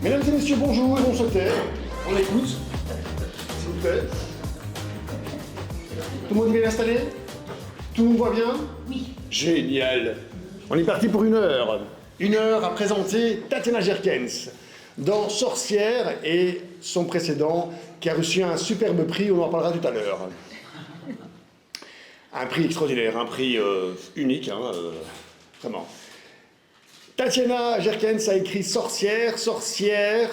Mesdames et messieurs, bonjour, et on se tait. On écoute, s'il vous plaît. Tout le monde est bien installé? Tout le monde voit bien? Oui. Génial. On est parti pour 1 heure. 1 heure à présenter Tatiana Jerkens dans Sorcière et son précédent qui a reçu un superbe prix, on en parlera tout à l'heure. Un prix extraordinaire, un prix unique, vraiment. Tatiana Jerkens a écrit Sorcière, Sorcière.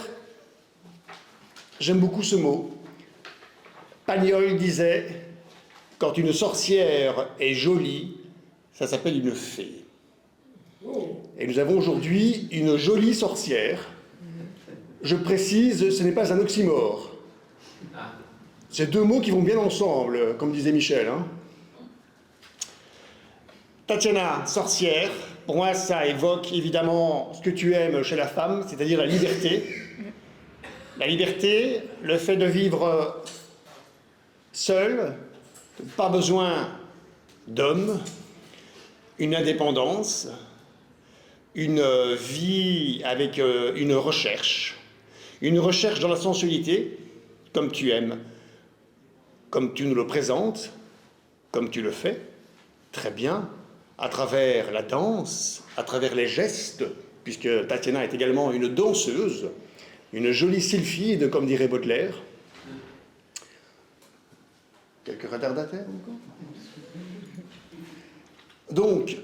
J'aime beaucoup ce mot. Pagnol disait, quand une sorcière est jolie, ça s'appelle une fée. Et nous avons aujourd'hui une jolie sorcière. Je précise, ce n'est pas un oxymore. C'est 2 mots qui vont bien ensemble, comme disait Michel. Tatiana, sorcière, pour moi ça évoque évidemment ce que tu aimes chez la femme, c'est-à-dire la liberté. La liberté, le fait de vivre seul, pas besoin d'homme, une indépendance, une vie avec une recherche dans la sensualité, comme tu aimes, comme tu nous le présentes, comme tu le fais, très bien, à travers la danse, à travers les gestes, puisque Tatiana est également une danseuse, une jolie sylphide, comme dirait Baudelaire. Quelques retardataires encore? Donc,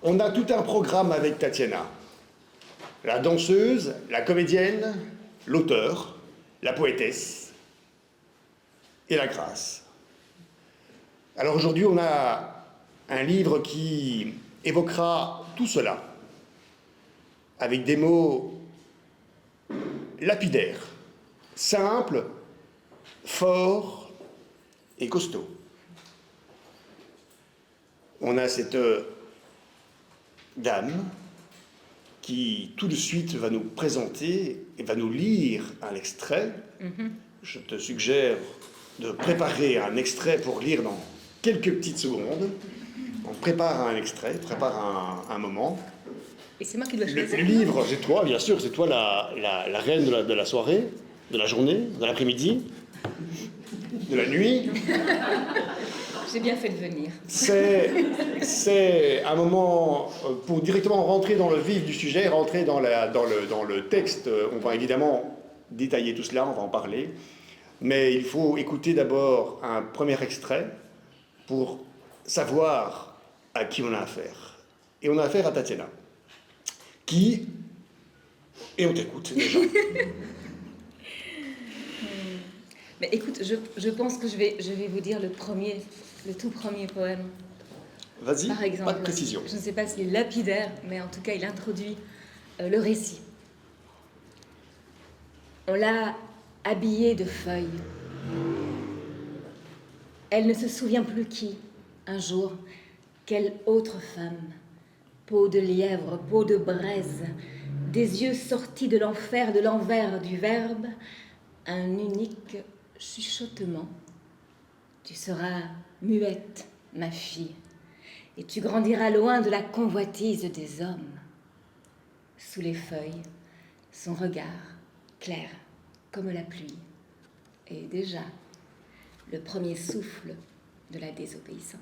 on a tout un programme avec Tatiana. La danseuse, la comédienne, l'auteur, la poétesse et la grâce. Alors aujourd'hui, on a un livre qui évoquera tout cela, avec des mots lapidaires, simples, forts et costauds. On a cette dame qui tout de suite va nous présenter et va nous lire un extrait. Je te suggère de préparer un extrait pour lire dans quelques petites secondes. On prépare un extrait, prépare un moment. Et c'est moi qui dois choisir. Le livre, c'est toi, bien sûr, c'est toi la reine de la soirée, de la journée, de l'après-midi, de la nuit. J'ai bien fait de venir. C'est un moment pour directement rentrer dans le vif du sujet, rentrer dans le texte. On va évidemment détailler tout cela, on va en parler. Mais il faut écouter d'abord un premier extrait pour savoir à qui on a affaire. Et on a affaire à Tatiana. Qui... Et on t'écoute déjà. Mais écoute, je pense que je vais vous dire le tout premier poème. Vas-y, par exemple, pas de précision. Je ne sais pas s'il est lapidaire, mais en tout cas, il introduit le récit. On l'a habillée de feuilles. Elle ne se souvient plus qui, un jour, quelle autre femme, peau de lièvre, peau de braise, des yeux sortis de l'enfer, de l'envers du verbe, un unique chuchotement. Tu seras muette, ma fille, et tu grandiras loin de la convoitise des hommes. Sous les feuilles, son regard clair comme la pluie, et déjà le premier souffle de la désobéissance.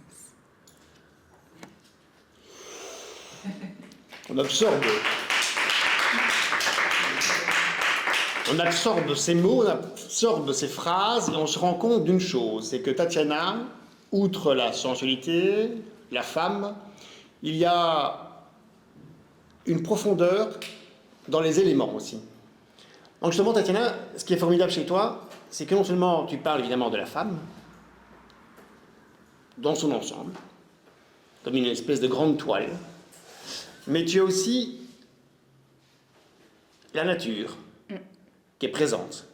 On absorbe ces mots, on absorbe ces phrases, et on se rend compte d'une chose, c'est que Tatiana, outre la sensualité, la femme, il y a une profondeur dans les éléments aussi. Donc justement, Tatiana, ce qui est formidable chez toi, c'est que non seulement tu parles évidemment de la femme, dans son ensemble, comme une espèce de grande toile, mais tu as aussi la nature qui est présente,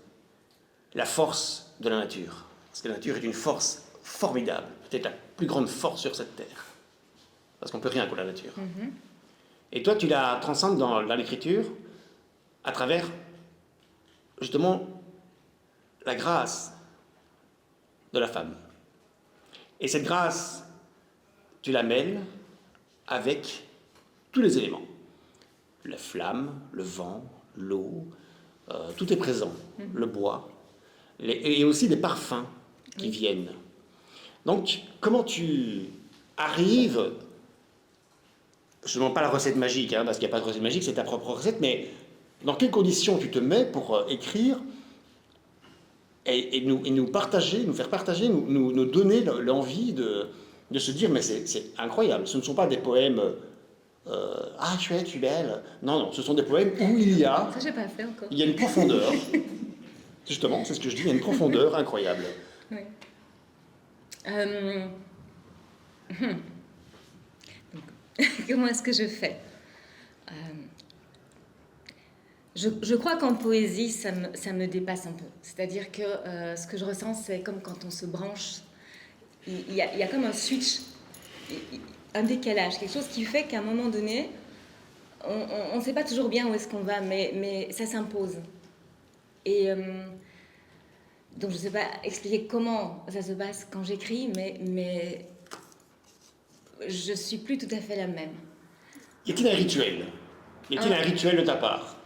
la force de la nature. Parce que la nature est une force formidable, peut-être la plus grande force sur cette terre. Parce qu'on ne peut rien contre la nature. Et toi, tu la transcendes dans l'écriture à travers, justement, la grâce de la femme. Et cette grâce, tu la mêles avec tous les éléments. La flamme, le vent, l'eau, tout est présent, le bois, et aussi des parfums qui viennent. Donc, comment tu arrives, je ne demande pas la recette magique, hein, parce qu'il n'y a pas de recette magique, c'est ta propre recette, mais dans quelles conditions tu te mets pour écrire et nous partager, nous faire partager, nous donner l'envie de se dire, mais c'est incroyable, ce ne sont pas des poèmes ah chouette, je suis belle. Non, non, ce sont des poèmes où il y a. Ça, j'ai pas fait encore. Il y a une profondeur. Justement, c'est ce que je dis, il y a une profondeur incroyable. Oui. Donc, comment est-ce que je fais je crois qu'en poésie, ça me dépasse un peu. C'est-à-dire que ce que je ressens, c'est comme quand on se branche. Il y a comme un switch. Un décalage, quelque chose qui fait qu'à un moment donné, on ne sait pas toujours bien où est-ce qu'on va, mais ça s'impose. Et donc je ne sais pas expliquer comment ça se passe quand j'écris, mais je ne suis plus tout à fait la même. Y a-t-il un rituel? Y a-t-il un rituel de ta part?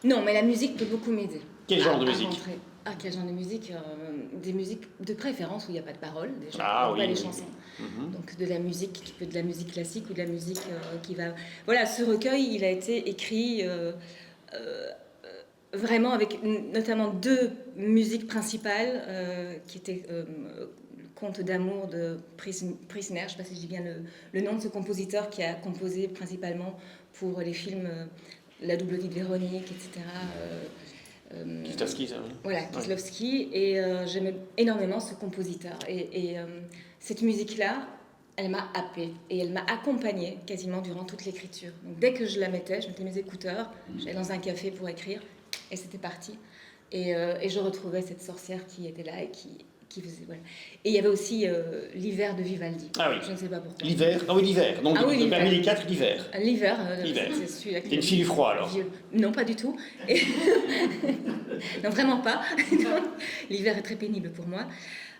Non, mais la musique peut beaucoup m'aider. Quel genre de musique? Quel genre de musique? Des musiques de préférence où il n'y a pas de paroles, déjà, pas les chansons. Donc de la musique qui peut être de la musique classique ou de la musique qui va... Voilà, ce recueil, il a été écrit vraiment avec notamment deux musiques principales qui étaient le Conte d'amour de Prysner, je ne sais pas si je dis bien le nom de ce compositeur qui a composé principalement pour les films La double vie de Véronique, etc. Kieslowski, ça, oui. Voilà, Kieslowski, et j'aimais énormément ce compositeur. Et cette musique-là, elle m'a happée, et elle m'a accompagnée quasiment durant toute l'écriture. Donc dès que je la mettais, je mettais mes écouteurs, j'allais dans un café pour écrire, et c'était parti. Et je retrouvais cette sorcière qui était là et qui faisait... Voilà. Et il y avait aussi l'hiver de Vivaldi. Ah oui. Je ne sais pas pourquoi. L'hiver? Ah oui, l'hiver. Donc, parmi les quatre, l'hiver. L'hiver. C'est celui-là. T'es une fille du froid, alors? Non, pas du tout. Et... non, vraiment pas. L'hiver est très pénible pour moi.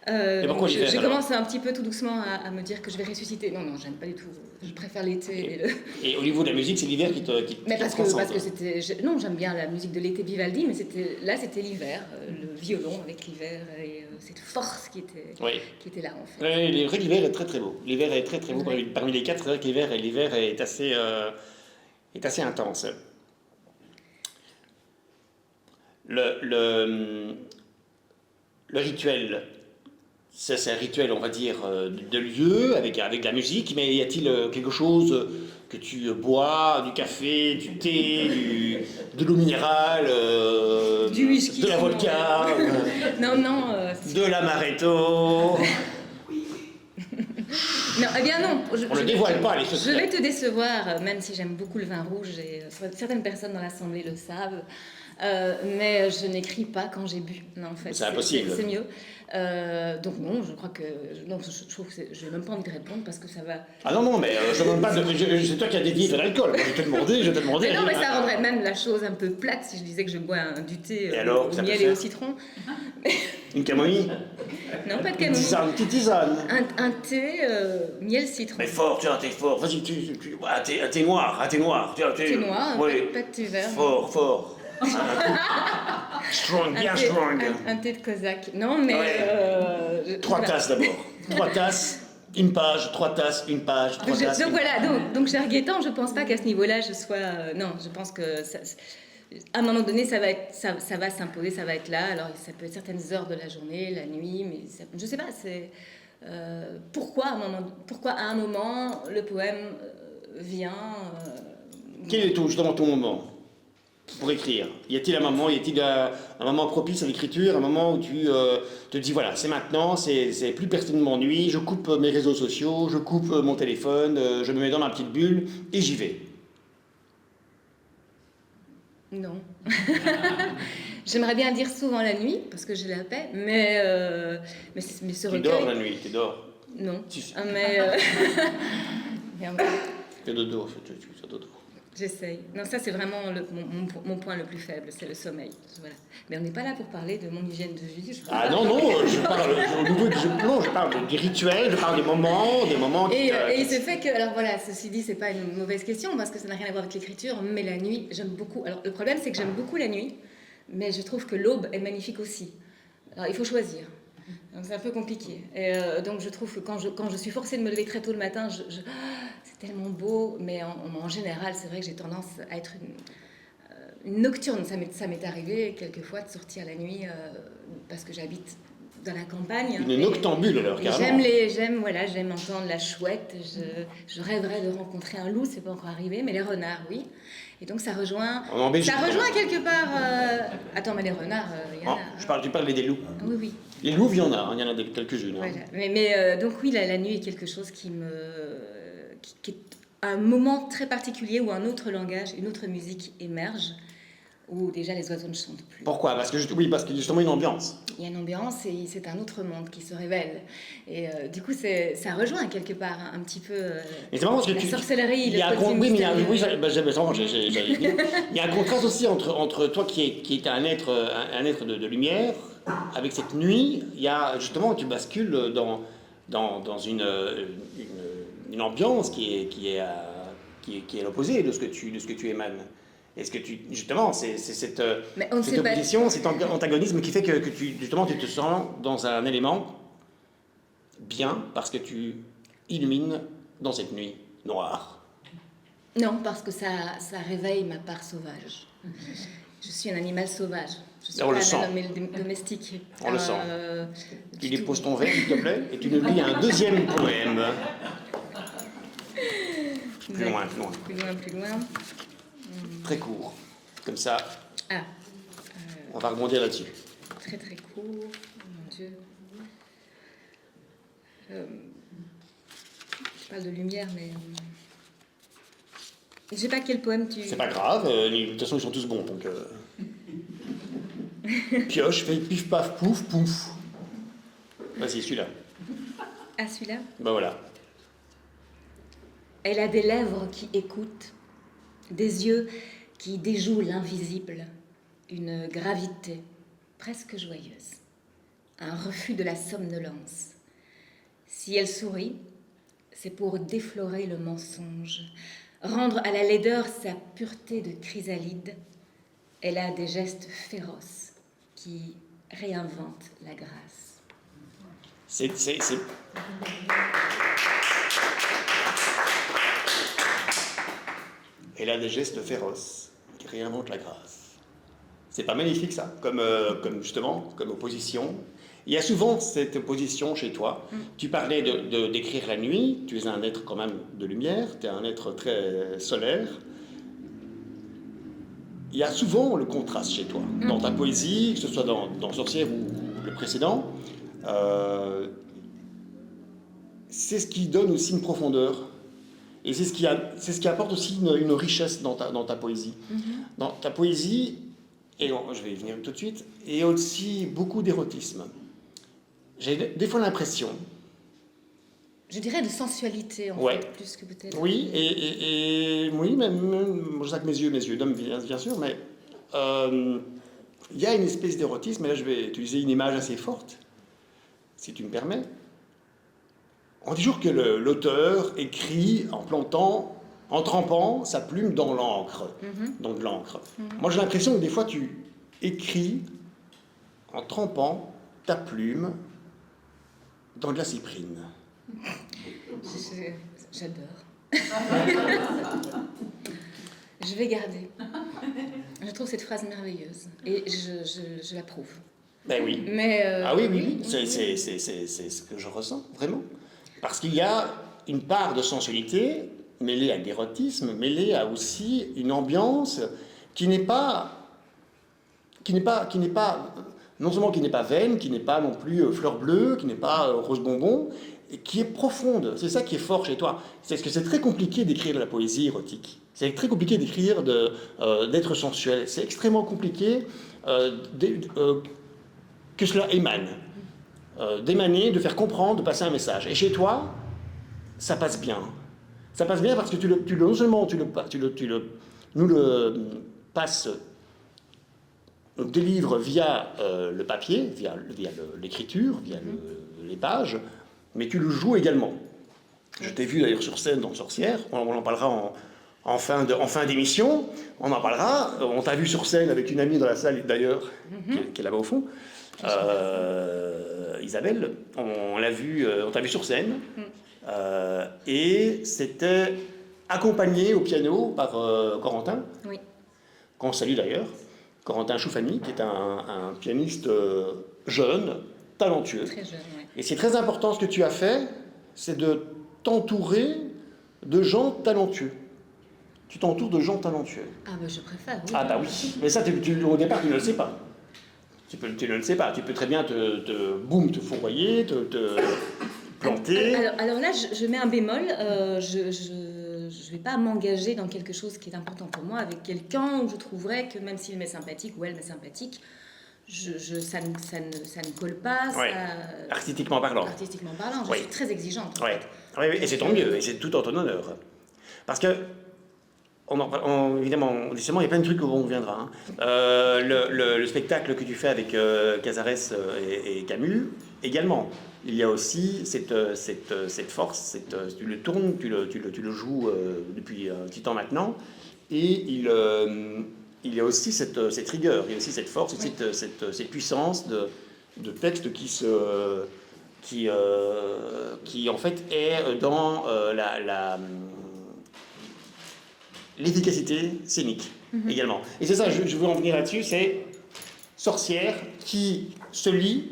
Et pourquoi l'hiver? Je commence un petit peu tout doucement à me dire que je vais ressusciter. Non, j'aime pas du tout. Je préfère l'été. Et au niveau de la musique, c'est l'hiver qui te mais parce que c'était... Non, j'aime bien la musique de l'été Vivaldi, mais c'était l'hiver, le violon avec l'hiver et cette force qui était là, en fait. Oui, l'hiver est très très beau. L'hiver est très très beau. Oui. Parmi les quatre, c'est vrai que l'hiver est assez intense. Le rituel, ça c'est un rituel, on va dire, de lieu, avec la musique, mais y a-t-il quelque chose que tu bois, du café, du thé, de l'eau minérale, du whisky, de la vodka, non, de l'amaretto? Non, eh bien non. On ne dévoile pas les secrets. Je vais te décevoir, même si j'aime beaucoup le vin rouge, et certaines personnes dans l'Assemblée le savent. Mais je n'écris pas quand j'ai bu. Non, en fait, c'est impossible. C'est mieux. Donc non, je crois que... Non, je trouve que je n'ai même pas envie de répondre parce que ça va... Ah non, mais je ne demande pas... C'est toi qui as dédié de l'alcool. Moi, je t'ai demandé... Mais non, mais ça rendrait même la chose un peu plate si je disais que je bois du thé au miel et au citron. Une camomille? Non, pas de camomille. Une petite tisane. Un thé, miel, citron. Mais fort, tu as un thé fort. Vas-y, un thé noir. Thé noir, oui. pas de thé vert. Fort. Strong, bien strong. Un thé de cosaque. Non, mais... Ouais. 3 tasses d'abord. 3 tasses, une page, 3 tasses, une page, 3 tasses. Donc voilà, donc cher Gaëtan, je pense pas qu'à ce niveau-là, je sois... non, je pense que... Ça, à un moment donné, ça va s'imposer, ça va être là. Alors, ça peut être certaines heures de la journée, la nuit, mais je sais pas, c'est... pourquoi à un moment, le poème vient... Quel est justement ton moment pour écrire? Y a-t-il un moment, un moment propice à l'écriture, un moment où tu te dis voilà, c'est maintenant, c'est plus personne ne m'ennuie, je coupe mes réseaux sociaux, je coupe mon téléphone, je me mets dans ma petite bulle et j'y vais? Non. J'aimerais bien dire souvent la nuit, parce que j'ai la paix, mais ce recueil... Tu dors la nuit, tu dors? Non. Tu... Mais... Fais dodo, fais dodo. J'essaye. Non, ça c'est vraiment mon point le plus faible, c'est le sommeil. Voilà. Mais on n'est pas là pour parler de mon hygiène de vie. Non, je parle des rituels, je parle des moments et il se fait que, alors voilà, ceci dit, c'est pas une mauvaise question parce que ça n'a rien à voir avec l'écriture, mais la nuit, j'aime beaucoup. Alors le problème c'est que j'aime beaucoup la nuit, mais je trouve que l'aube est magnifique aussi. Alors il faut choisir. Donc c'est un peu compliqué. Et donc je trouve que quand je suis forcée de me lever très tôt le matin, c'est tellement beau, mais en général, c'est vrai que j'ai tendance à être une nocturne. Ça m'est arrivé quelquefois de sortir la nuit parce que j'habite dans la campagne. Une noctambule alors, carrément. J'aime entendre la chouette. Je rêverais de rencontrer un loup, c'est pas encore arrivé, mais les renards, oui. Et donc ça rejoint quelque part. Attends, mais les renards, il y en a. Tu parlais des loups. Oui, oui. Les loups, il y en a quelques-unes. Voilà. Mais donc oui, la nuit est quelque chose qui est un moment très particulier où un autre langage, une autre musique émerge, où déjà les oiseaux ne chantent plus. Pourquoi ? Parce que justement une ambiance. Il y a une ambiance et c'est un autre monde qui se révèle. Et du coup, ça rejoint quelque part un petit peu mais c'est marrant parce que la sorcellerie, le côté oui, mystérieux. Il y a un contraste aussi entre toi qui est un être de lumière, avec cette nuit, il y a justement, tu bascules dans une ambiance qui est à l'opposé de ce que tu émanes. Est-ce que justement, c'est cette opposition, cet antagonisme qui fait que tu te sens dans un élément bien parce que tu illumines dans cette nuit noire? Non, parce que ça réveille ma part sauvage. Je suis un animal sauvage. Je suis pas un homme domestique. On le sent. Tu déposes ton verre, s'il te plaît, et tu nous lis un deuxième poème. Plus loin. Très court, comme ça. On va rebondir là-dessus. Très très court, oh mon Dieu. Je parle de lumière, mais je sais pas quel poème tu. C'est pas grave, de toute façon ils sont tous bons, donc. Pioche, fais pif paf pouf pouf. Vas-y, celui-là. Ah, celui-là. Ben voilà. Elle a des lèvres qui écoutent, des yeux qui déjouent l'invisible, une gravité presque joyeuse, un refus de la somnolence. Si elle sourit, c'est pour déflorer le mensonge, rendre à la laideur sa pureté de chrysalide. Elle a des gestes féroces qui réinventent la grâce. C'est... Elle a des gestes féroces qui réinventent la grâce. C'est pas magnifique ça, comme opposition. Il y a souvent cette opposition chez toi. Tu parlais d'écrire la nuit, tu es un être quand même de lumière, tu es un être très solaire. Il y a souvent le contraste chez toi, dans ta poésie, que ce soit dans Sorcière ou le précédent. C'est ce qui donne aussi une profondeur. Et c'est ce qui apporte aussi une richesse dans ta poésie. Dans ta poésie, et je vais y venir tout de suite, il y a aussi beaucoup d'érotisme. J'ai des fois l'impression... Je dirais de sensualité, en fait, plus que peut-être... Oui, oui, même je sais que mes yeux d'homme, bien sûr, mais il y a une espèce d'érotisme, et là je vais utiliser une image assez forte, si tu me permets. On dit toujours que l'auteur écrit en trempant sa plume dans l'encre, dans de l'encre. Moi j'ai l'impression que des fois tu écris en trempant ta plume dans de la cyprine. J'adore. Je vais garder. Je trouve cette phrase merveilleuse et je l'approuve. Ben oui. Oui. C'est ce que je ressens, vraiment. Parce qu'il y a une part de sensualité mêlée à l'érotisme, mêlée à aussi une ambiance qui n'est pas non seulement qui n'est pas vaine, qui n'est pas non plus fleur bleue, qui n'est pas rose bonbon, et qui est profonde. C'est ça qui est fort chez toi. C'est que c'est très compliqué d'écrire de la poésie érotique. C'est très compliqué d'écrire d'être sensuel. C'est extrêmement compliqué que cela émane. D'émaner, de faire comprendre, de passer un message. Et chez toi, ça passe bien. Ça passe bien parce que non seulement tu nous le passes, nous délivres via le papier, via l'écriture, via les pages, mais tu le joues également. Je t'ai vu d'ailleurs sur scène dans Sorcière, on en parlera en fin d'émission, on en parlera. On t'a vu sur scène avec une amie dans la salle d'ailleurs, qui est là-bas au fond. Isabelle, on t'a vu sur scène. Et c'était accompagné au piano par Corentin, Oui. qu'on salue d'ailleurs. Corentin Choufani, qui est un pianiste jeune, talentueux. Très jeune, oui. Et c'est très important ce que tu as fait, c'est de t'entourer de gens talentueux. Tu t'entoures de gens talentueux. Ah bah je préfère, oui. Ah bah oui, mais ça au départ tu ne le sais pas. Tu ne le sais pas, tu peux très bien te fourvoyer, te planter. Alors là, je mets un bémol, je vais pas m'engager dans quelque chose qui est important pour moi avec quelqu'un où je trouverais que même s'il m'est sympathique ou elle m'est sympathique, ça ne colle pas. Ouais. Ça... Artistiquement parlant. Artistiquement parlant, je Oui. suis très exigeante. Ouais. Oui, et c'est tant mieux, et c'est tout en ton honneur. Parce que, évidemment, justement, il y a plein de trucs où on reviendra. Hein. Le spectacle que tu fais avec Cazares et Camus, également. Il y a aussi cette force, tu le tournes, tu le joues depuis un petit temps maintenant, et il y a aussi cette rigueur, il y a aussi cette force, oui. cette puissance de texte qui en fait est dans l'efficacité scénique également. Et c'est ça, je veux en venir là-dessus, c'est Sorcière qui se lit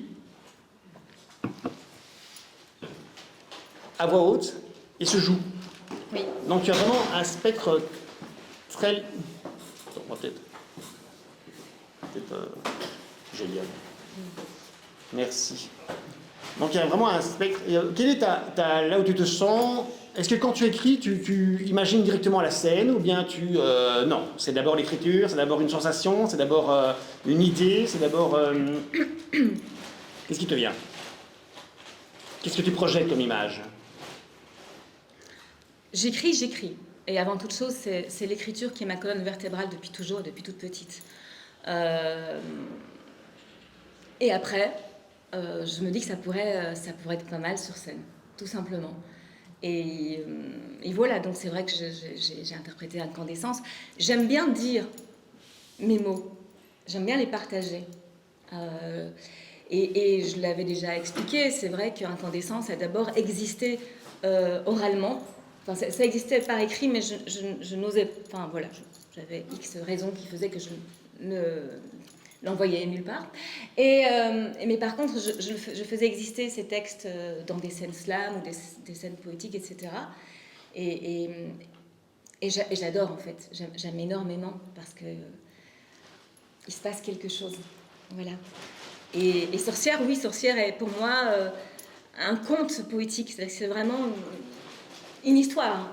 à voix haute et se joue. Oui. Donc tu as vraiment un spectre très... Attends, peut-être génial. Merci. Donc il y a vraiment un spectre. Quel est là où tu te sens? Est-ce que quand tu écris, tu imagines directement la scène ou bien non, c'est d'abord l'écriture, c'est d'abord une sensation, c'est d'abord une idée, c'est d'abord... Qu'est-ce qui te vient? Qu'est-ce que tu projettes comme image? J'écris. Et avant toute chose, c'est l'écriture qui est ma colonne vertébrale depuis toujours, depuis toute petite. Et après, je me dis que ça pourrait être pas mal sur scène, tout simplement. Et voilà, donc c'est vrai que j'ai interprété Incandescence. J'aime bien dire mes mots, j'aime bien les partager. Et je l'avais déjà expliqué, c'est vrai qu'Incandescence a d'abord existé oralement. Enfin, ça existait par écrit, mais je n'osais... Enfin, voilà, j'avais X raisons qui faisaient que je ne l'envoyais nulle part. Mais par contre, je faisais exister ces textes dans des scènes slam ou des scènes poétiques, etc. Et j'adore, en fait. J'aime énormément parce que il se passe quelque chose. Voilà. Et Sorcière, oui, Sorcière est pour moi un conte poétique. C'est vraiment... une histoire.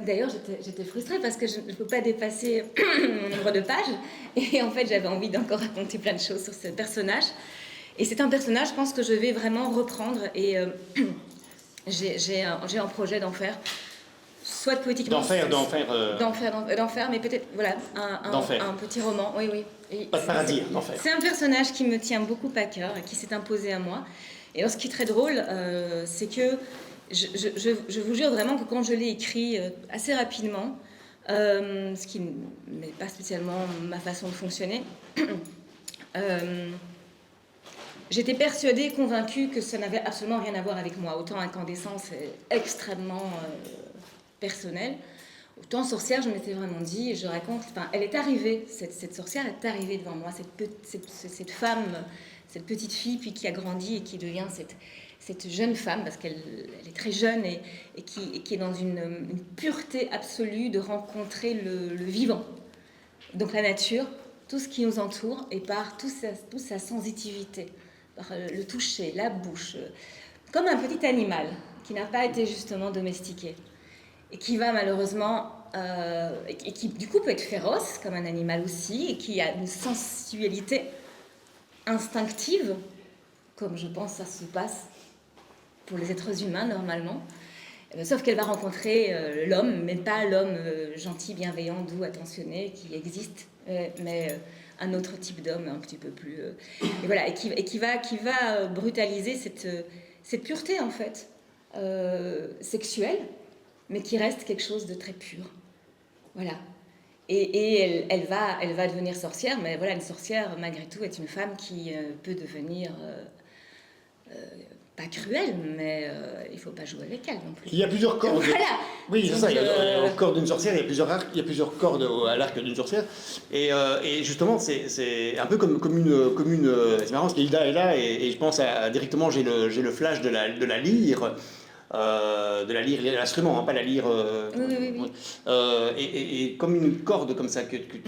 D'ailleurs, j'étais frustrée parce que je ne peux pas dépasser mon nombre de pages. Et en fait, j'avais envie d'encore raconter plein de choses sur ce personnage. Et c'est un personnage, je pense, que je vais vraiment reprendre. Et j'ai un projet d'en faire, soit poétiquement... D'en faire, mais peut-être, voilà, un petit roman. Oui, oui. Et pas de paradis, d'en faire. C'est un personnage qui me tient beaucoup à cœur et qui s'est imposé à moi. Et alors, ce qui est très drôle, c'est que je vous jure vraiment que quand je l'ai écrit assez rapidement, ce qui n'est pas spécialement ma façon de fonctionner, j'étais persuadée, convaincue que ça n'avait absolument rien à voir avec moi. Autant Incandescence est extrêmement personnel, autant Sorcière, je m'étais vraiment dit, et je raconte, enfin, elle est arrivée, cette sorcière est arrivée devant moi, cette femme, cette petite fille, puis qui a grandi et qui devient cette jeune femme, parce qu'elle est très jeune et qui est dans une pureté absolue de rencontrer le vivant. Donc la nature, tout ce qui nous entoure, et par toute sa sensitivité, par le toucher, la bouche, comme un petit animal qui n'a pas été justement domestiqué, et qui va malheureusement, et qui du coup peut être féroce, comme un animal aussi, et qui a une sensualité instinctive, comme je pense ça se passe pour les êtres humains normalement, sauf qu'elle va rencontrer l'homme, mais pas l'homme gentil, bienveillant, doux, attentionné, qui existe, mais un autre type d'homme un petit peu plus... et voilà, et qui va brutaliser cette pureté en fait, sexuelle, mais qui reste quelque chose de très pur. Voilà. Et elle va devenir sorcière, mais voilà, une sorcière, malgré tout, est une femme qui peut devenir pas cruelle, mais il ne faut pas jouer avec elle non plus. Il y a plusieurs cordes. Voilà. Oui, c'est ça. Au corps d'une sorcière, il y a plusieurs cordes à l'arc d'une sorcière. Et justement, c'est un peu comme une c'est marrant parce qu'Hilda est là et je pense directement, j'ai le flash de la lyre. De la lyre, l'instrument, hein, pas la lyre. Oui. Et comme une corde comme ça que tu.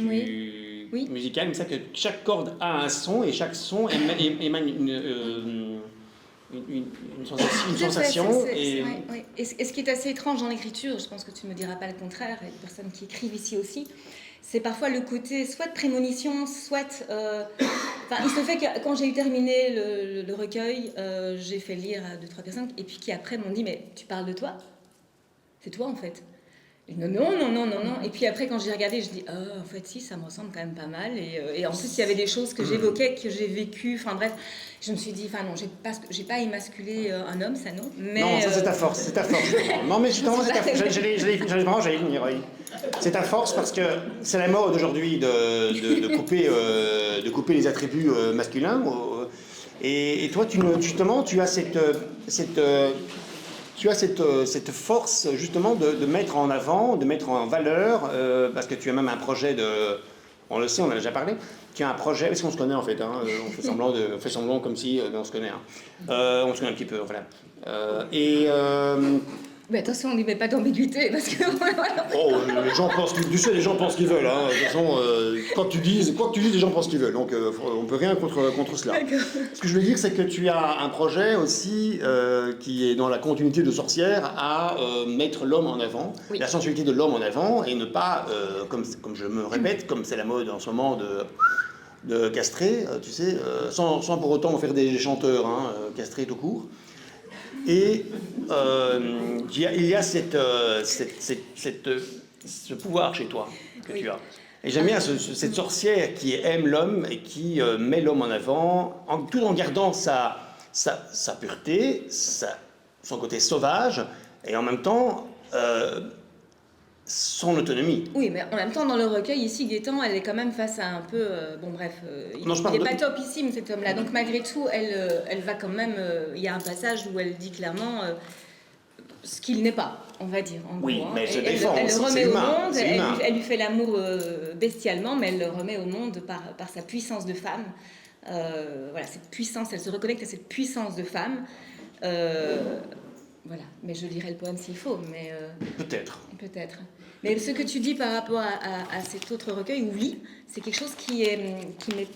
Oui. Musicale, comme ça que chaque corde a un son et chaque son émane une sensation. Et ce qui est assez étrange dans l'écriture, je pense que tu ne me diras pas le contraire, et les personnes qui écrivent ici aussi, c'est parfois le côté soit de prémonition, soit... il se fait que quand j'ai eu terminé le recueil, j'ai fait lire à 2-3 personnes, et puis qui après m'ont dit, mais tu parles de toi? C'est toi en fait. Non. Et puis après, quand j'ai regardé, je dis, en fait, si, ça me ressemble quand même pas mal. Et en plus, il y avait des choses que j'évoquais, que j'ai vécues. Enfin bref, je me suis dit, non, j'ai pas émasculé un homme, ça non. Mais, non, ça c'est ta force, c'est ta force. Non, mais justement, c'est ta force. J'allais venir, oui. C'est ta force parce que c'est la mode aujourd'hui de couper les attributs masculins. Et toi, justement, tu as cette force justement de mettre en avant, de mettre en valeur, parce que tu as même un projet on le sait, on en a déjà parlé, tu as un projet, parce qu'on se connaît en fait, hein, on fait semblant comme si on se connaît, on se connaît un petit peu, voilà. Mais attention, on n'y met pas d'ambiguïté, parce que... les gens pensent ce qu'ils veulent, hein. De toute façon, quoi que tu dises, les gens pensent ce qu'ils veulent, donc on ne peut rien contre cela. Ce que je veux dire, c'est que tu as un projet aussi qui est dans la continuité de Sorcière, à mettre l'homme en avant, la sensualité de l'homme en avant, et ne pas, comme je me répète, comme c'est la mode en ce moment de castrer, tu sais, sans pour autant en faire des chanteurs, hein, castrés tout court. Et il y a ce pouvoir chez toi que tu as. Et j'aime bien cette sorcière qui aime l'homme et qui met l'homme en avant, tout en gardant sa pureté, son côté sauvage, et en même temps son autonomie. Oui, mais en même temps, dans le recueil, ici, Gaëtan, elle est quand même face à un peu... il n'est pas topissime, cet homme-là. Donc, malgré tout, elle va quand même... Il y a un passage où elle dit clairement ce qu'il n'est pas, on va dire. En oui, gros, mais elle se défend, elle le remet au monde, elle lui fait l'amour bestialement, mais elle le remet au monde par sa puissance de femme. Voilà, cette puissance, elle se reconnecte à cette puissance de femme. Voilà, mais je lirai le poème s'il faut, mais... Peut-être. Mais ce que tu dis par rapport à cet autre recueil, oui, c'est quelque chose qui m'est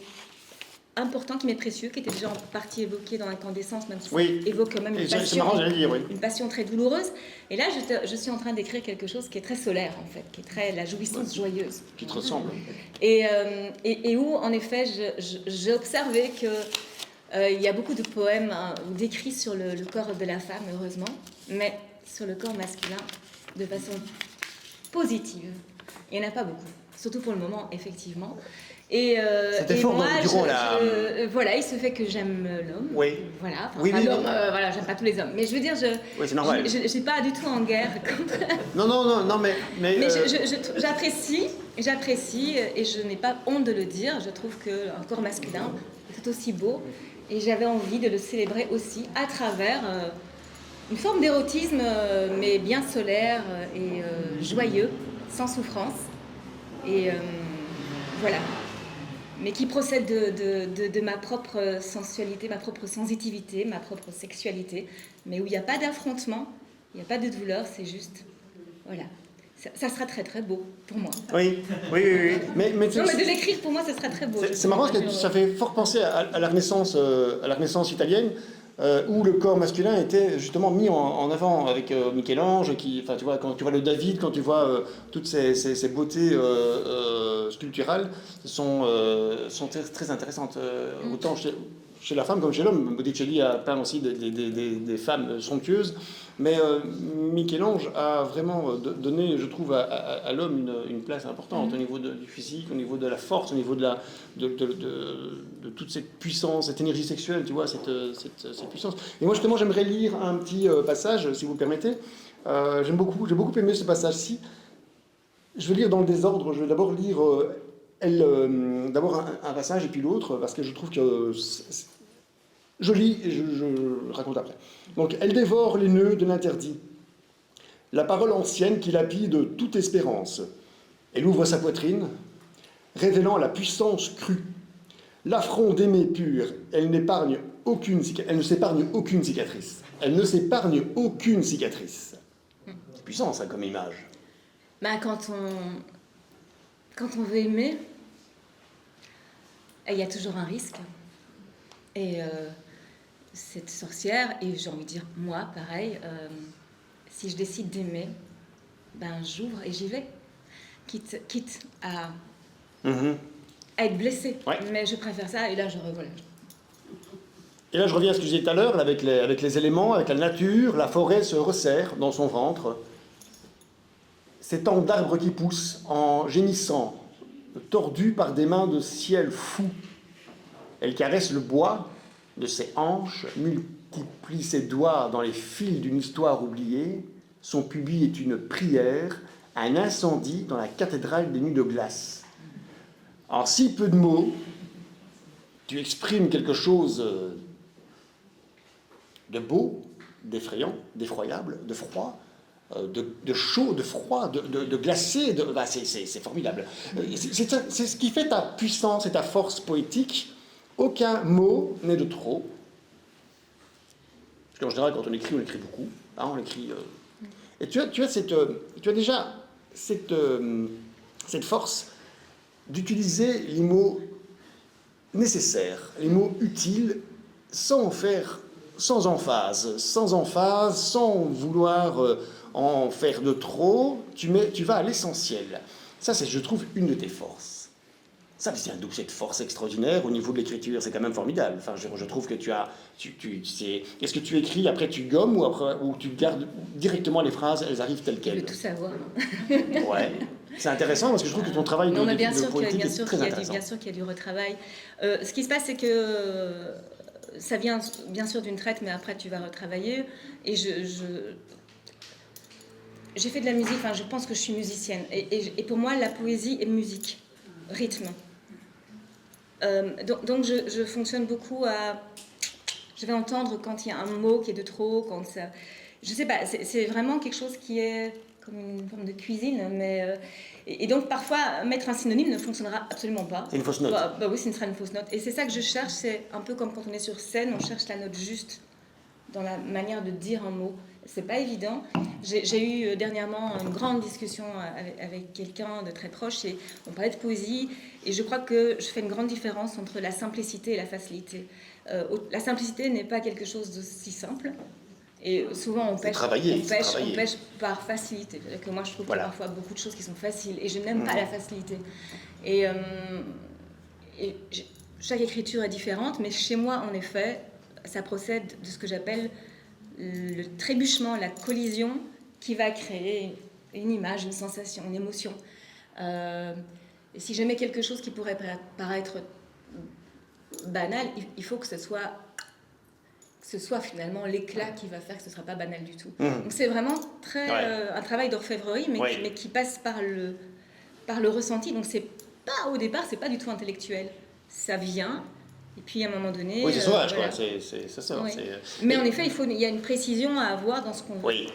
important, qui m'est précieux, qui était déjà en partie évoqué dans Incandescence, même si ça évoque quand même une passion très douloureuse. Et là, je suis en train d'écrire quelque chose qui est très solaire, en fait, qui est très la jouissance joyeuse. Qui te ressemble. Et où, en effet, j'ai observé que il y a beaucoup de poèmes ou d'écrits sur le corps de la femme, heureusement, mais sur le corps masculin, de façon positive. Il n'y en a pas beaucoup, surtout pour le moment, effectivement. C'était fort moi, durant voilà, il se fait que j'aime l'homme. Oui. Voilà, l'homme, voilà, j'aime pas tous les hommes. Mais je veux dire, c'est normal. Je suis pas du tout en guerre contre... Non, mais j'apprécie, et je n'ai pas honte de le dire. Je trouve qu'un corps masculin est tout aussi beau. Et j'avais envie de le célébrer aussi à travers une forme d'érotisme, mais bien solaire et joyeux, sans souffrance. Et voilà. Mais qui procède de ma propre sensualité, ma propre sensitivité, ma propre sexualité, mais où il n'y a pas d'affrontement, il n'y a pas de douleur, c'est juste... Voilà. Ça sera très très beau pour moi. Oui. Mais de l'écrire pour moi, ça sera très beau. C'est marrant parce que ça fait fort penser à la Renaissance italienne, où le corps masculin était justement mis en avant avec Michel-Ange, enfin tu vois, quand tu vois le David, quand tu vois toutes ces beautés sculpturales, sont très intéressantes, autant chez la femme comme chez l'homme. Botticelli a peint aussi des femmes somptueuses, mais Michel-Ange a vraiment donné, je trouve, à l'homme une place importante au niveau du physique, au niveau de la force, au niveau de toute cette puissance, cette énergie sexuelle, tu vois, cette puissance. Et moi, justement, j'aimerais lire un petit passage, si vous le permettez. J'ai beaucoup aimé ce passage-ci. Je vais lire dans le désordre, je vais d'abord lire d'abord un passage et puis l'autre, parce que je trouve que je lis et je raconte après. Donc, elle dévore les nœuds de l'interdit, la parole ancienne qui lapide toute espérance. Elle ouvre sa poitrine, révélant la puissance crue. L'affront d'aimer pur, elle ne s'épargne aucune cicatrice. Elle ne s'épargne aucune cicatrice. C'est puissant, ça, comme image. Ben, quand on veut aimer, il y a toujours un risque. Et cette sorcière, et j'ai envie de dire moi, pareil, si je décide d'aimer, ben j'ouvre et j'y vais. Quitte à être blessée. Ouais. Mais je préfère ça, et là je voilà. Et là, je reviens à ce que je disais tout à l'heure, avec les éléments, avec la nature, la forêt se resserre dans son ventre. Ces tangs d'arbres qui poussent en gémissant, tordus par des mains de ciel fou. Elle caresse le bois de ses hanches, multiplie ses doigts dans les fils d'une histoire oubliée. Son pubis est une prière, un incendie dans la cathédrale des nuits de glace. En si peu de mots, tu exprimes quelque chose de beau, d'effrayant, d'effroyable, de froid, de chaud, de froid, de glacé. C'est formidable. C'est ce qui fait ta puissance et ta force poétique. Aucun mot n'est de trop. Parce qu'en général, quand on écrit beaucoup. Hein, on écrit. Et tu as déjà cette force d'utiliser les mots nécessaires, les mots utiles, sans emphase, sans vouloir en faire de trop. Tu vas à l'essentiel. Ça, c'est, je trouve, une de tes forces. Ça, c'est d'où cette force extraordinaire au niveau de l'écriture, c'est quand même formidable. Enfin, je trouve que tu as... Est-ce que tu écris, après tu gommes, ou tu gardes directement les phrases, elles arrivent telles quelles? Je veux tout savoir. Ouais. C'est intéressant parce que je trouve que ton travail de poétique est très intéressant. Bien sûr qu'il y a du retravail. Ce qui se passe, c'est que ça vient bien sûr d'une traite, mais après tu vas retravailler. Et j'ai fait de la musique, enfin je pense que je suis musicienne. Et pour moi, la poésie est musique, rythme. Donc je fonctionne beaucoup à... Je vais entendre quand il y a un mot qui est de trop, quand ça... Je sais pas, c'est vraiment quelque chose qui est comme une forme de cuisine, mais... et donc parfois, mettre un synonyme ne fonctionnera absolument pas. C'est une fausse note. Bah oui, ce sera une fausse note. Et c'est ça que je cherche, c'est un peu comme quand on est sur scène, on cherche la note juste dans la manière de dire un mot. C'est pas évident. J'ai eu dernièrement une grande discussion avec quelqu'un de très proche et on parlait de poésie et je crois que je fais une grande différence entre la simplicité et la facilité. La simplicité n'est pas quelque chose d'aussi simple et souvent on pêche par facilité. C'est-à-dire que moi je trouve qu'il y a parfois beaucoup de choses qui sont faciles et je n'aime pas la facilité. Et chaque écriture est différente, mais chez moi en effet ça procède de ce que j'appelle le trébuchement, la collision qui va créer une image, une sensation, une émotion. Et si je mets quelque chose qui pourrait paraître banal, il faut que ce soit finalement l'éclat qui va faire que ce ne sera pas banal du tout. Donc c'est vraiment un travail d'orfèvrerie, mais qui passe par le ressenti. Donc c'est pas, au départ, c'est pas du tout intellectuel. Ça vient... Et puis à un moment donné... Oui, c'est sauvage, quoi. Ça sort. Oui. Mais en effet, il y a une précision à avoir dans ce qu'on veut. Oui.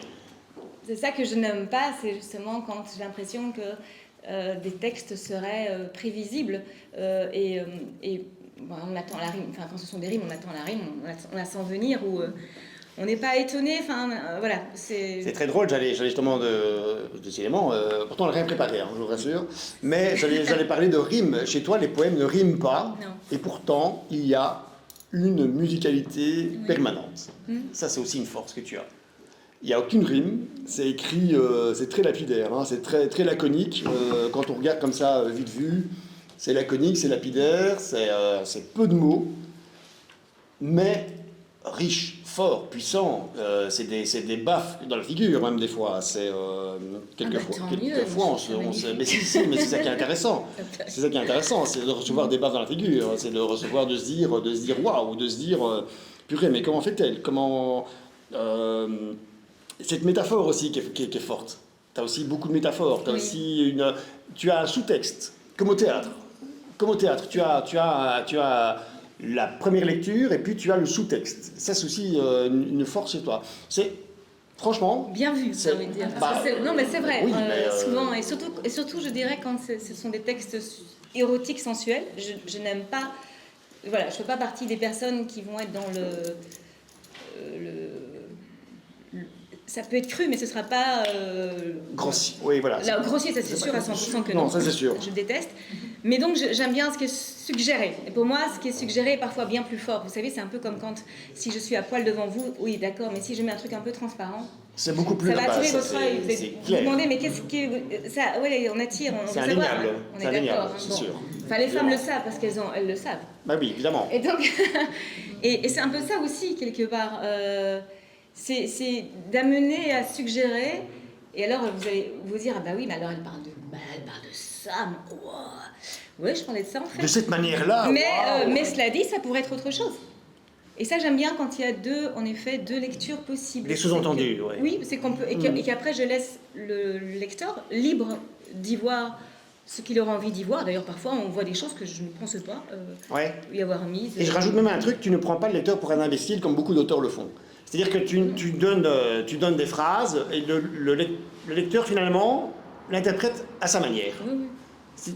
C'est ça que je n'aime pas, c'est justement quand j'ai l'impression que des textes seraient prévisibles et on attend la rime. Enfin, quand ce sont des rimes, on attend la rime, on la sent venir ou... on n'est pas étonné, enfin voilà. C'est très drôle, j'allais justement décidément, pourtant on n'a rien préparé, hein, je vous rassure, mais j'allais parler de rimes. Chez toi, les poèmes ne riment pas, non. Et pourtant, il y a une musicalité permanente. Ça, c'est aussi une force que tu as. Il n'y a aucune rime, c'est écrit, c'est très lapidaire, hein, c'est très, très laconique. Quand on regarde comme ça, vite vu, c'est laconique, c'est lapidaire, c'est peu de mots, mais riche, fort, puissant, c'est des baffes dans la figure même des fois. C'est quelquefois on se mais c'est ça qui est intéressant. C'est ça qui est intéressant, c'est de recevoir des baffes dans la figure, c'est de recevoir, de se dire waouh, de se dire purée, mais comment fait-elle, comment cette métaphore aussi qui est forte. tu as aussi beaucoup de métaphores, Oui. Tu as un sous-texte, comme au théâtre. Comme au théâtre, tu as la première lecture et puis tu as le sous-texte. Ça, c'est aussi une force chez toi. Franchement... Bien vu, j'ai envie de dire. Parce que non, mais c'est vrai. Oui, souvent, et surtout, je dirais, quand ce sont des textes érotiques, sensuels, je n'aime pas... Voilà, je ne fais pas partie des personnes qui vont être dans ça peut être cru, mais ce ne sera pas... grossier, oui, voilà. Là, grossier, ça c'est sûr à 100% que non. Non, ça c'est sûr. Je déteste. Mais donc, j'aime bien ce qui est suggéré. Et pour moi, ce qui est suggéré est parfois bien plus fort. Vous savez, c'est un peu comme quand, si je suis à poil devant vous, oui, d'accord, mais si je mets un truc un peu transparent... C'est beaucoup plus... Ça va attirer votre œil. Vous vous demandez, mais qu'est-ce que... Ça, ouais, on attire, on veut savoir. Indéniable. On est d'accord. C'est sûr. Enfin, les femmes le savent parce qu'elles le savent. Bah oui, évidemment. Et donc, et c'est un peu ça aussi, quelque part. C'est d'amener à suggérer. Et alors, vous allez vous dire, ah bah oui, mais alors elle parle de ça. Wow. Oui, je parlais de ça en fait. De cette manière-là. Mais cela dit, ça pourrait être autre chose. Et ça, j'aime bien quand il y a deux lectures possibles. Des sous-entendus, oui. Oui, c'est qu'on peut... Et qu'après, je laisse le lecteur libre d'y voir ce qu'il aura envie d'y voir. D'ailleurs, parfois, on voit des choses que je ne pense pas y avoir mis. Et je rajoute même un truc, tu ne prends pas le lecteur pour un imbécile comme beaucoup d'auteurs le font. C'est-à-dire que tu donnes des phrases et le lecteur, finalement, l'interprète à sa manière. Oui.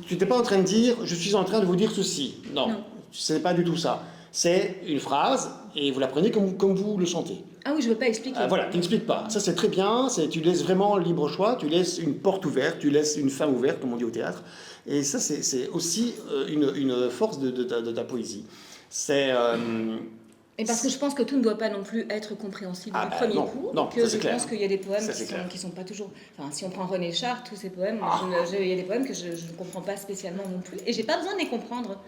Tu n'es pas en train de dire « je suis en train de vous dire ceci ». Non, ce n'est pas du tout ça. C'est une phrase et vous la prenez comme vous le sentez. Ah oui, je ne veux pas expliquer. Voilà, tu n'expliques pas. Ça, c'est très bien. Tu laisses vraiment le libre choix. Tu laisses une porte ouverte. Tu laisses une femme ouverte, comme on dit au théâtre. Et ça, c'est aussi une force de ta poésie. Et parce que je pense que tout ne doit pas non plus être compréhensible du premier coup. Non, que ça, je pense qu'il y a des poèmes qui sont pas toujours... Enfin, si on prend René Char, tous ces poèmes, il y a des poèmes que je ne comprends pas spécialement non plus. Et j'ai pas besoin de les comprendre.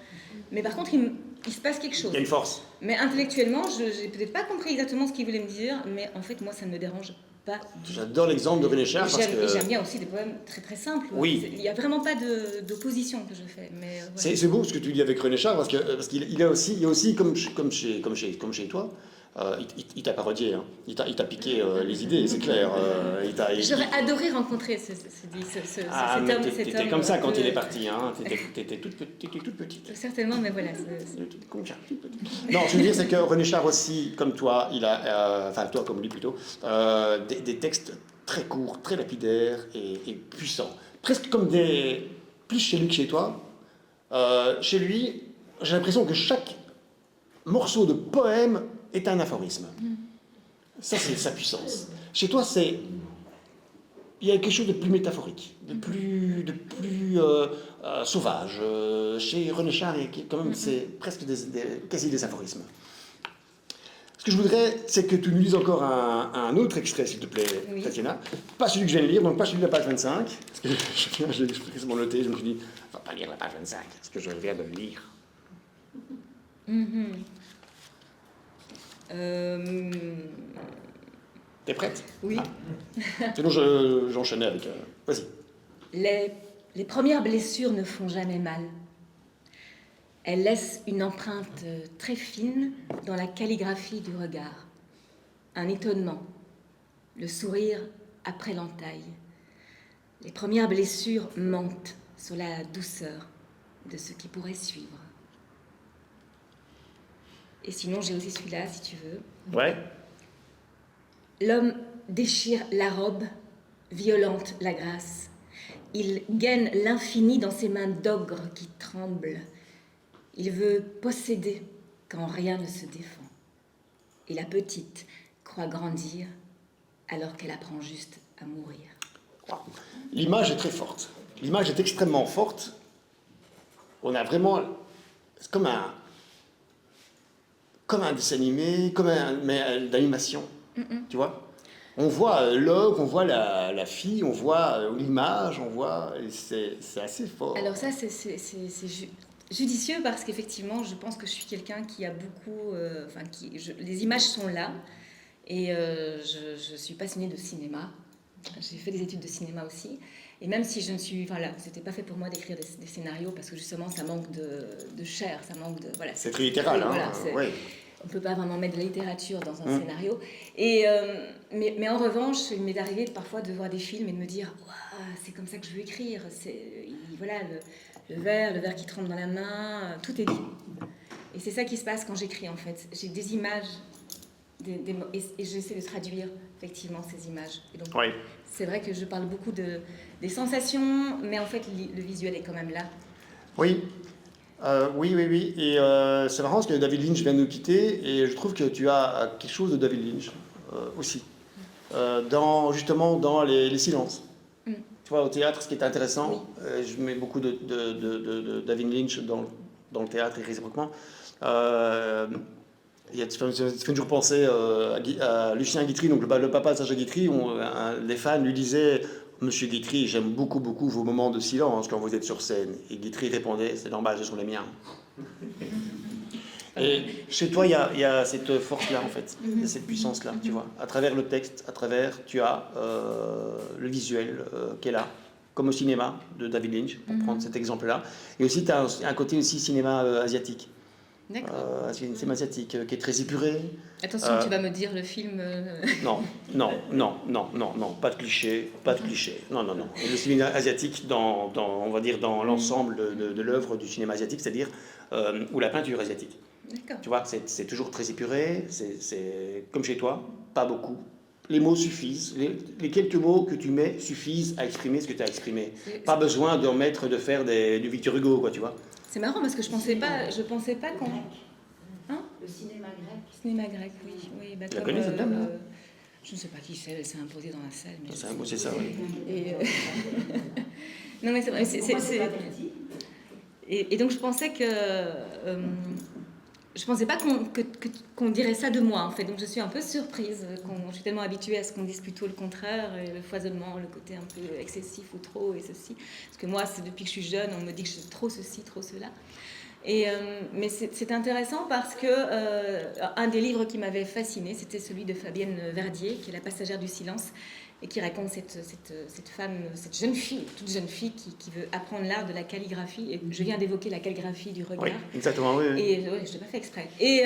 Mais par contre, il se passe quelque chose. Il y a une force. Mais intellectuellement, je n'ai peut-être pas compris exactement ce qu'il voulait me dire, mais en fait, moi, ça ne me dérange pas. J'adore l'exemple de René Char. J'aime bien aussi des poèmes très très simples. Oui. Il n'y a vraiment pas d'opposition que je fais. Mais voilà. C'est beau ce que tu dis avec René Char, parce qu'il y a aussi comme chez toi, il t'a parodié, hein. Il t'a piqué les idées, c'est clair. J'aurais adoré rencontrer cet homme. T'étais comme ça quand il est parti, hein. T'étais toute petite. Certainement, mais voilà. Non, je veux dire, c'est que René Char aussi, comme toi, il a, enfin toi comme lui plutôt, des textes très courts, très lapidaires et puissants. Presque comme plus chez lui que chez toi. Chez lui, j'ai l'impression que chaque morceau de poème est un aphorisme. Ça, c'est sa puissance. Chez toi, il y a quelque chose de plus métaphorique, de plus sauvage. Chez René Char, quand même, c'est presque quasi des aphorismes. Ce que je voudrais, c'est que tu nous lises encore un autre extrait, s'il te plaît, Tatiana. Pas celui que je viens de lire, donc pas celui de la page 25. Parce que je l'ai expressément noté, je me suis dit, on ne va pas lire la page 25, parce que je viens de le lire. T'es prête? Oui. Sinon, j'enchaînais avec... Vas-y. Les premières blessures ne font jamais mal. Elles laissent une empreinte très fine dans la calligraphie du regard. Un étonnement, le sourire après l'entaille. Les premières blessures mentent sur la douceur de ce qui pourrait suivre. Et sinon, j'ai aussi celui-là, si tu veux. Ouais. L'homme déchire la robe, violente la grâce. Il gaine l'infini dans ses mains d'ogre qui tremblent. Il veut posséder quand rien ne se défend. Et la petite croit grandir alors qu'elle apprend juste à mourir. L'image est très forte. L'image est extrêmement forte. On a vraiment... C'est comme un dessin animé, mais d'animation. Tu vois? On voit l'ogre, on voit la fille, on voit l'image, on voit... C'est assez fort. Alors ça, c'est judicieux parce qu'effectivement, je pense que je suis quelqu'un qui a beaucoup... les images sont là. Et je suis passionnée de cinéma. J'ai fait des études de cinéma aussi. Et même si je ne suis... Voilà, c'était pas fait pour moi d'écrire des scénarios parce que justement, ça manque de chair, ça manque de... Voilà. C'est très littéral, hein. Voilà, oui. on ne peut pas vraiment mettre de la littérature dans un scénario. Et, mais en revanche, il m'est arrivé parfois de voir des films et de me dire Ouah, c'est comme ça que je veux écrire. Voilà, le verre qui trempe dans la main, tout est dit. Et c'est ça qui se passe quand j'écris en fait. J'ai des images et j'essaie de traduire effectivement ces images. Et donc, Oui. c'est vrai que je parle beaucoup des sensations, mais en fait le visuel est quand même là. Oui. Oui. Et c'est marrant parce que David Lynch vient de nous quitter et je trouve que tu as quelque chose de David Lynch aussi. Justement dans les silences. Tu vois, au théâtre, ce qui est intéressant, je mets beaucoup de David Lynch dans le théâtre et réciproquement. Ça fait toujours penser à Lucien Guitry, donc le papa de Sacha Guitry. Les fans lui disaient Monsieur Guitry, j'aime beaucoup vos moments de silence quand vous êtes sur scène. Et Guitry répondait c'est normal, ce sont les miens. Et chez toi, il y a cette force-là, en fait, il y a cette puissance-là, tu vois. À travers le texte, tu as le visuel qui est là, comme au cinéma de David Lynch, pour prendre cet exemple-là. Et aussi, tu as un côté aussi cinéma asiatique. Un cinéma asiatique qui est très épuré. Attention, tu vas me dire le film... Non, pas de cliché. Non. Et le cinéma asiatique, on va dire dans l'ensemble de l'œuvre du cinéma asiatique, c'est-à-dire, ou la peinture asiatique. D'accord. Tu vois, c'est toujours très épuré, c'est comme chez toi, pas beaucoup. Les mots suffisent, les quelques mots que tu mets suffisent à exprimer ce que tu as exprimé. Pas besoin de faire du Victor Hugo, quoi, tu vois. C'est marrant parce que je pensais pas qu'on... Hein? Le cinéma grec. Le cinéma grec, oui. Tu la connais, cette dame, là? Je ne sais pas qui c'est, elle s'est imposée dans la salle. Mais C'est ça, oui. Et non, mais c'est vrai, et donc je pensais que... je pensais pas qu'on dirait ça de moi, en fait. Donc je suis un peu surprise. Je suis tellement habituée à ce qu'on dise plutôt le contraire, et le foisonnement, le côté un peu excessif ou trop, et ceci. Parce que moi, c'est depuis que je suis jeune, on me dit que je suis trop ceci, trop cela. Mais c'est intéressant parce que un des livres qui m'avait fascinée, c'était celui de Fabienne Verdier, qui est La passagère du silence, et qui raconte cette femme, cette jeune fille, toute jeune fille qui veut apprendre l'art de la calligraphie. Et je viens d'évoquer la calligraphie du regard. Oui, exactement, oui. Et je l'ai pas fait exprès. Et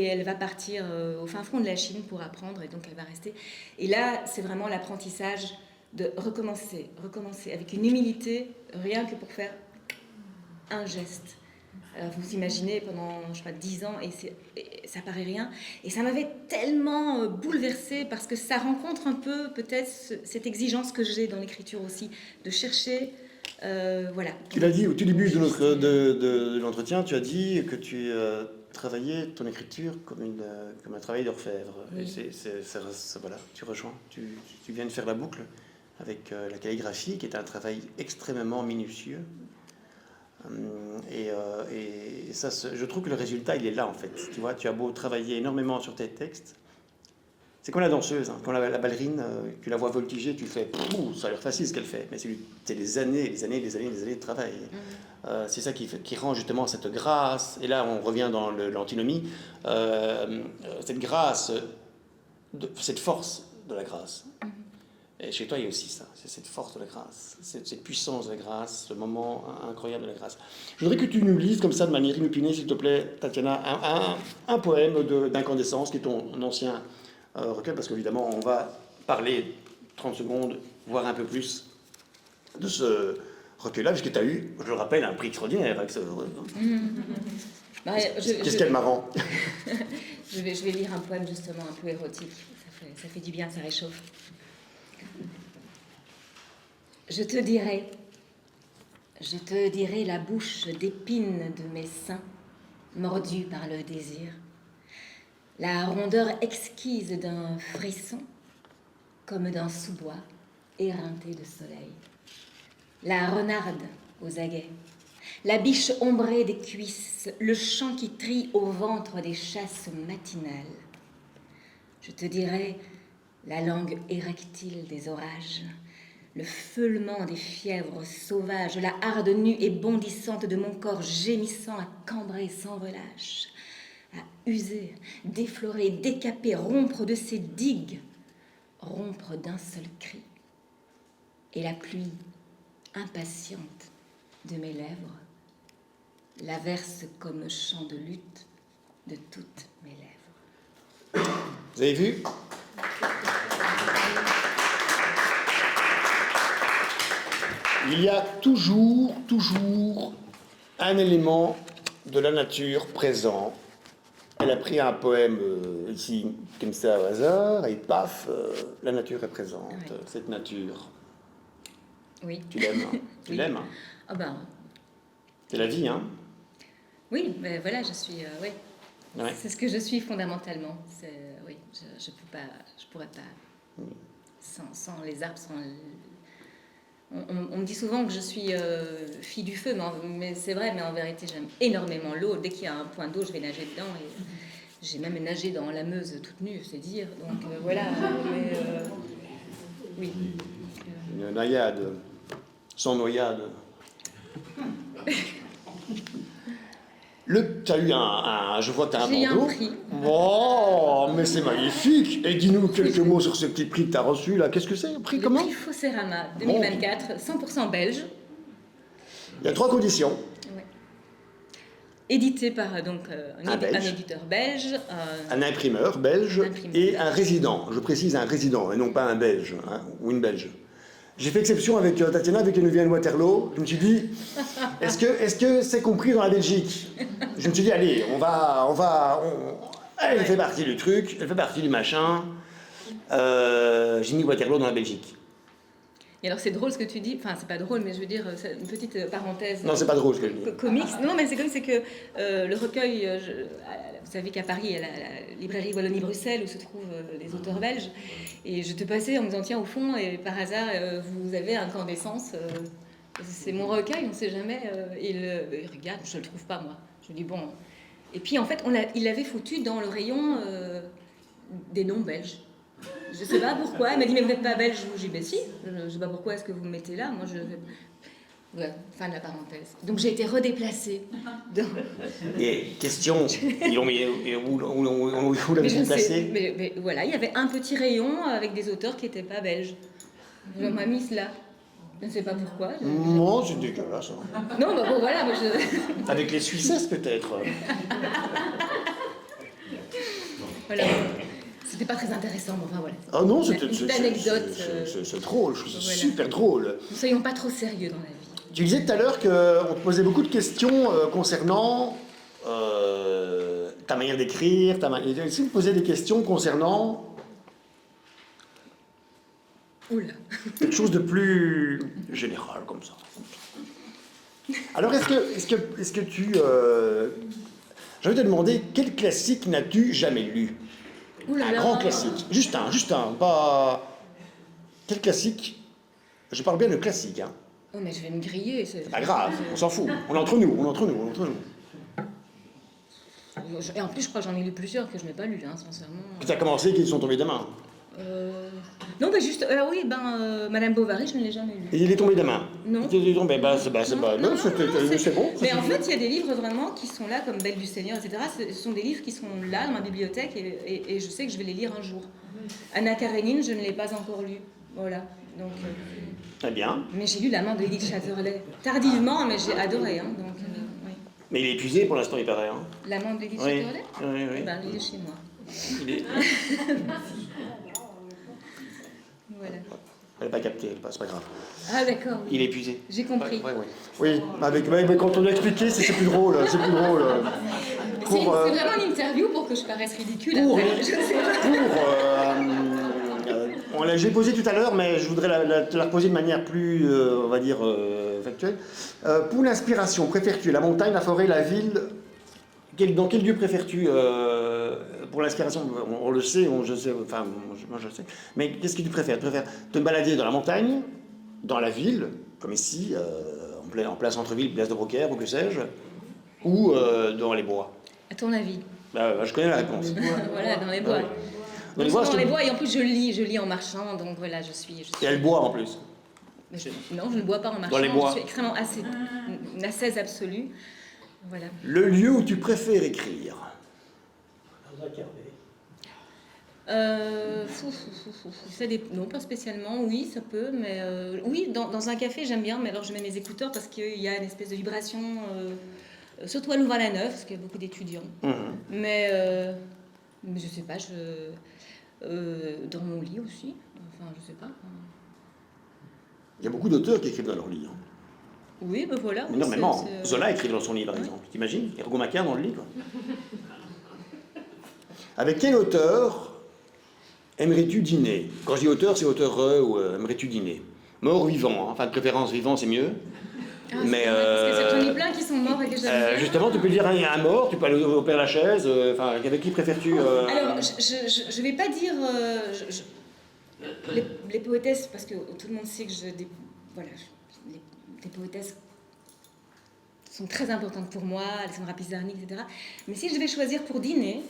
elle va partir au fin fond de la Chine pour apprendre, et donc elle va rester. Et là, c'est vraiment l'apprentissage de recommencer avec une humilité, rien que pour faire un geste. Alors vous imaginez pendant, je sais pas, 10 ans, et ça paraît rien. Et ça m'avait tellement bouleversée parce que ça rencontre un peu peut-être cette exigence que j'ai dans l'écriture aussi, de chercher, voilà. Tu l'as dit au tout début de l'entretien, tu as dit que tu travaillais ton écriture comme un travail d'orfèvre. Oui. Et voilà, tu rejoins. Tu viens de faire la boucle avec la calligraphie, qui est un travail extrêmement minutieux. Et ça, je trouve que le résultat, il est là, en fait. Tu vois, tu as beau travailler énormément sur tes textes. C'est comme la danseuse, hein. Quand la ballerine, tu la vois voltiger, tu fais « ça a l'air facile ce qu'elle fait ». Mais c'est des années de travail. C'est ça qui rend justement cette grâce. Et là, on revient dans l'antinomie. Cette grâce, cette force de la grâce. Et chez toi, il y a aussi ça, c'est cette force de la grâce, cette puissance de la grâce, ce moment incroyable de la grâce. Je voudrais que tu nous lises comme ça, de manière inopinée, s'il te plaît, Tatiana, un poème d'incandescence, qui est ton ancien recueil, parce qu'évidemment, on va parler 30 secondes, voire un peu plus, de ce recueil-là, puisque tu as eu, je le rappelle, un prix extraordinaire avec ce... Qu'est-ce qu'il y a de marrant? je vais lire un poème justement un peu érotique, ça fait du bien, ça réchauffe. Je te dirai la bouche d'épines de mes seins, mordue par le désir, la rondeur exquise d'un frisson, comme d'un sous-bois éreinté de soleil, la renarde aux aguets, la biche ombrée des cuisses, le chant qui trie au ventre des chasses matinales. Je te dirai la langue érectile des orages, le feulement des fièvres sauvages, la harde nue et bondissante de mon corps gémissant à cambrer sans relâche, à user, déflorer, décaper, rompre de ses digues, rompre d'un seul cri. Et la pluie impatiente de mes lèvres la verse comme chant de lutte de toutes mes lèvres. Vous avez vu? Il y a toujours un élément de la nature présent. Elle a pris un poème ici, comme ça, au hasard, et paf, la nature est présente, Oui. cette nature. Oui. Tu l'aimes, hein? Tu Oui. l'aimes, hein? Ah ben, C'est la vie, hein? oui, mais voilà, je suis... oui. Ouais. C'est ce que je suis fondamentalement. Oui, je pourrais pas... Sans les arbres, sans... On me dit souvent que je suis fille du feu, mais c'est vrai, mais en vérité, j'aime énormément l'eau. Dès qu'il y a un point d'eau, je vais nager dedans. Et j'ai même nagé dans la Meuse toute nue, c'est dire. Donc voilà, oui. Une naïade, sans noyade. T'as eu je vois que t'as un J'ai eu un bandeau. prix. Oh, mais c'est magnifique. Et dis-nous quelques mots sur ce petit prix que t'as reçu, là. Qu'est-ce que c'est, le prix, Le comment? prix Fosserama 2024, 100% belge. Il y a 3 conditions. Ouais. Édité par un Belge. éditeur belge. Un imprimeur belge Imprimeur. et un résident. Je précise un résident et non pas un belge, hein, ou une belge. J'ai fait exception avec Tatiana, avec qui nous vient de Waterloo. Je me suis dit, est-ce que c'est compris dans la Belgique? Je me suis dit, allez, elle fait partie du truc, elle fait partie du machin. J'ai mis Waterloo dans la Belgique. Et alors c'est drôle ce que tu dis, enfin c'est pas drôle, mais je veux dire, c'est une petite parenthèse. Non, c'est pas drôle ce que je dis. Comics. Non, mais c'est que le recueil, vous savez qu'à Paris, il y a la librairie Wallonie-Bruxelles où se trouvent les auteurs belges. Et je te passais en me disant, tiens, au fond, et par hasard, vous avez Incandescence. C'est mon recueil, on ne sait jamais. Il regarde, je ne le trouve pas, moi. Je lui dis, bon. Et puis, en fait, il l'avait foutu dans le rayon des noms belges. Je ne sais pas pourquoi. Elle m'a dit, mais vous n'êtes pas belge? Je lui ai dit, ben si. Je ne sais pas pourquoi est-ce que vous me mettez là. Moi, voilà, fin de la parenthèse. Donc j'ai été redéplacée. Et question, où l'avez-vous placé? Mais voilà, il y avait un petit rayon avec des auteurs qui n'étaient pas belges. On m'a mis là. Je ne sais pas pourquoi. Non, c'est dégueulasse. Hein. Non, bah bon, voilà. Moi, Avec les Suissesses, peut-être. Voilà. C'était pas très intéressant, mais enfin voilà. Ah non, c'est une petite anecdote. C'est drôle, je trouve ça voilà. super drôle. Ne soyons pas trop sérieux dans la vie. Tu disais tout à l'heure qu'on te posait beaucoup de questions concernant ta manière d'écrire, Si vous posez des questions concernant Oula. quelque chose de plus général comme ça. Alors est-ce que tu... J'ai envie de te demander, quel classique n'as-tu jamais lu? Un grand classique. Juste un, pas... Quel classique? Je parle bien de classique, hein. Oh mais je vais me griller. C'est pas grave, on s'en fout. On est entre nous. Et en plus, je crois que j'en ai lu plusieurs que je n'ai pas lu, hein, sincèrement. Que tu as commencé, qu'ils sont tombés des mains. Non, mais juste, oui, Madame Bovary, je ne l'ai jamais lu. Et il est tombé des mains. Non. Il est tombé, c'est bon. Mais en fait, il y a des livres vraiment qui sont là, comme Belle du Seigneur, etc. Ce sont des livres qui sont là dans ma bibliothèque et je sais que je vais les lire un jour. Anna Karénine, je ne l'ai pas encore lu. Voilà. Donc, Très bien. mais j'ai lu La main de Edith Chatterley. Tardivement, mais j'ai adoré. Hein, donc, oui. Mais il est épuisé pour l'instant, il paraît. Hein. La main de Edith Oui. Chatterley? Oui. Ben, il est chez moi. Il est... Voilà. Elle n'a pas capté, c'est pas grave. Ah d'accord. Oui. Il est épuisé. J'ai compris. Oui, mais quand on l'a expliqué, c'est plus drôle. C'est plus drôle. C'est vraiment une interview pour que je paraisse ridicule. Après. J'ai posé tout à l'heure, mais je voudrais te la reposer de manière plus, on va dire, factuelle. Pour l'inspiration, préfères-tu la montagne, la forêt, la ville? Dans quel lieu préfères-tu pour l'inspiration? On le sait, moi je le sais. Mais qu'est-ce que tu préfères? Tu préfères te balader dans la montagne, dans la ville, comme ici, en plein centre-ville, place de Brocaire, ou que sais-je, ou dans les bois? À ton avis? Je connais la réponse. Voilà, dans les bois. Dans les bois, dans les bois, et en plus je lis en marchant, donc voilà, je suis... Et elle boit en plus. Non, je ne bois pas en marchant, dans les bois. Je suis extrêmement une ascèse absolue. Voilà. Le lieu où tu préfères écrire? Non, pas spécialement, oui, ça peut, mais oui, dans un café, j'aime bien, mais alors je mets mes écouteurs parce qu'il y a une espèce de vibration surtout à Louvain-la-Neuve, parce qu'il y a beaucoup d'étudiants. Mais je sais pas, dans mon lit aussi. Enfin, je sais pas. Il y a beaucoup d'auteurs qui écrivent dans leur lit. Hein. Oui, ben voilà. Énormément. Zola écrit dans son lit, par exemple. T'imagines? Et Rougon Macquart dans le lit, quoi. Avec quel auteur aimerais-tu dîner? Quand je dis auteur, c'est auteur ou aimerais-tu dîner? Mort ou vivant, hein. Enfin, de préférence vivant, c'est mieux. Mais parce que j'en ai plein qui sont morts et que j'aime bien. Justement, tu peux dire un mort, tu peux aller au Père Lachaise. Enfin, avec qui préfères-tu Alors, je vais pas dire les poétesses, parce que tout le monde sait que les poétesses sont très importantes pour moi, Alexandra Pizarnik, etc. Mais si je vais choisir pour dîner,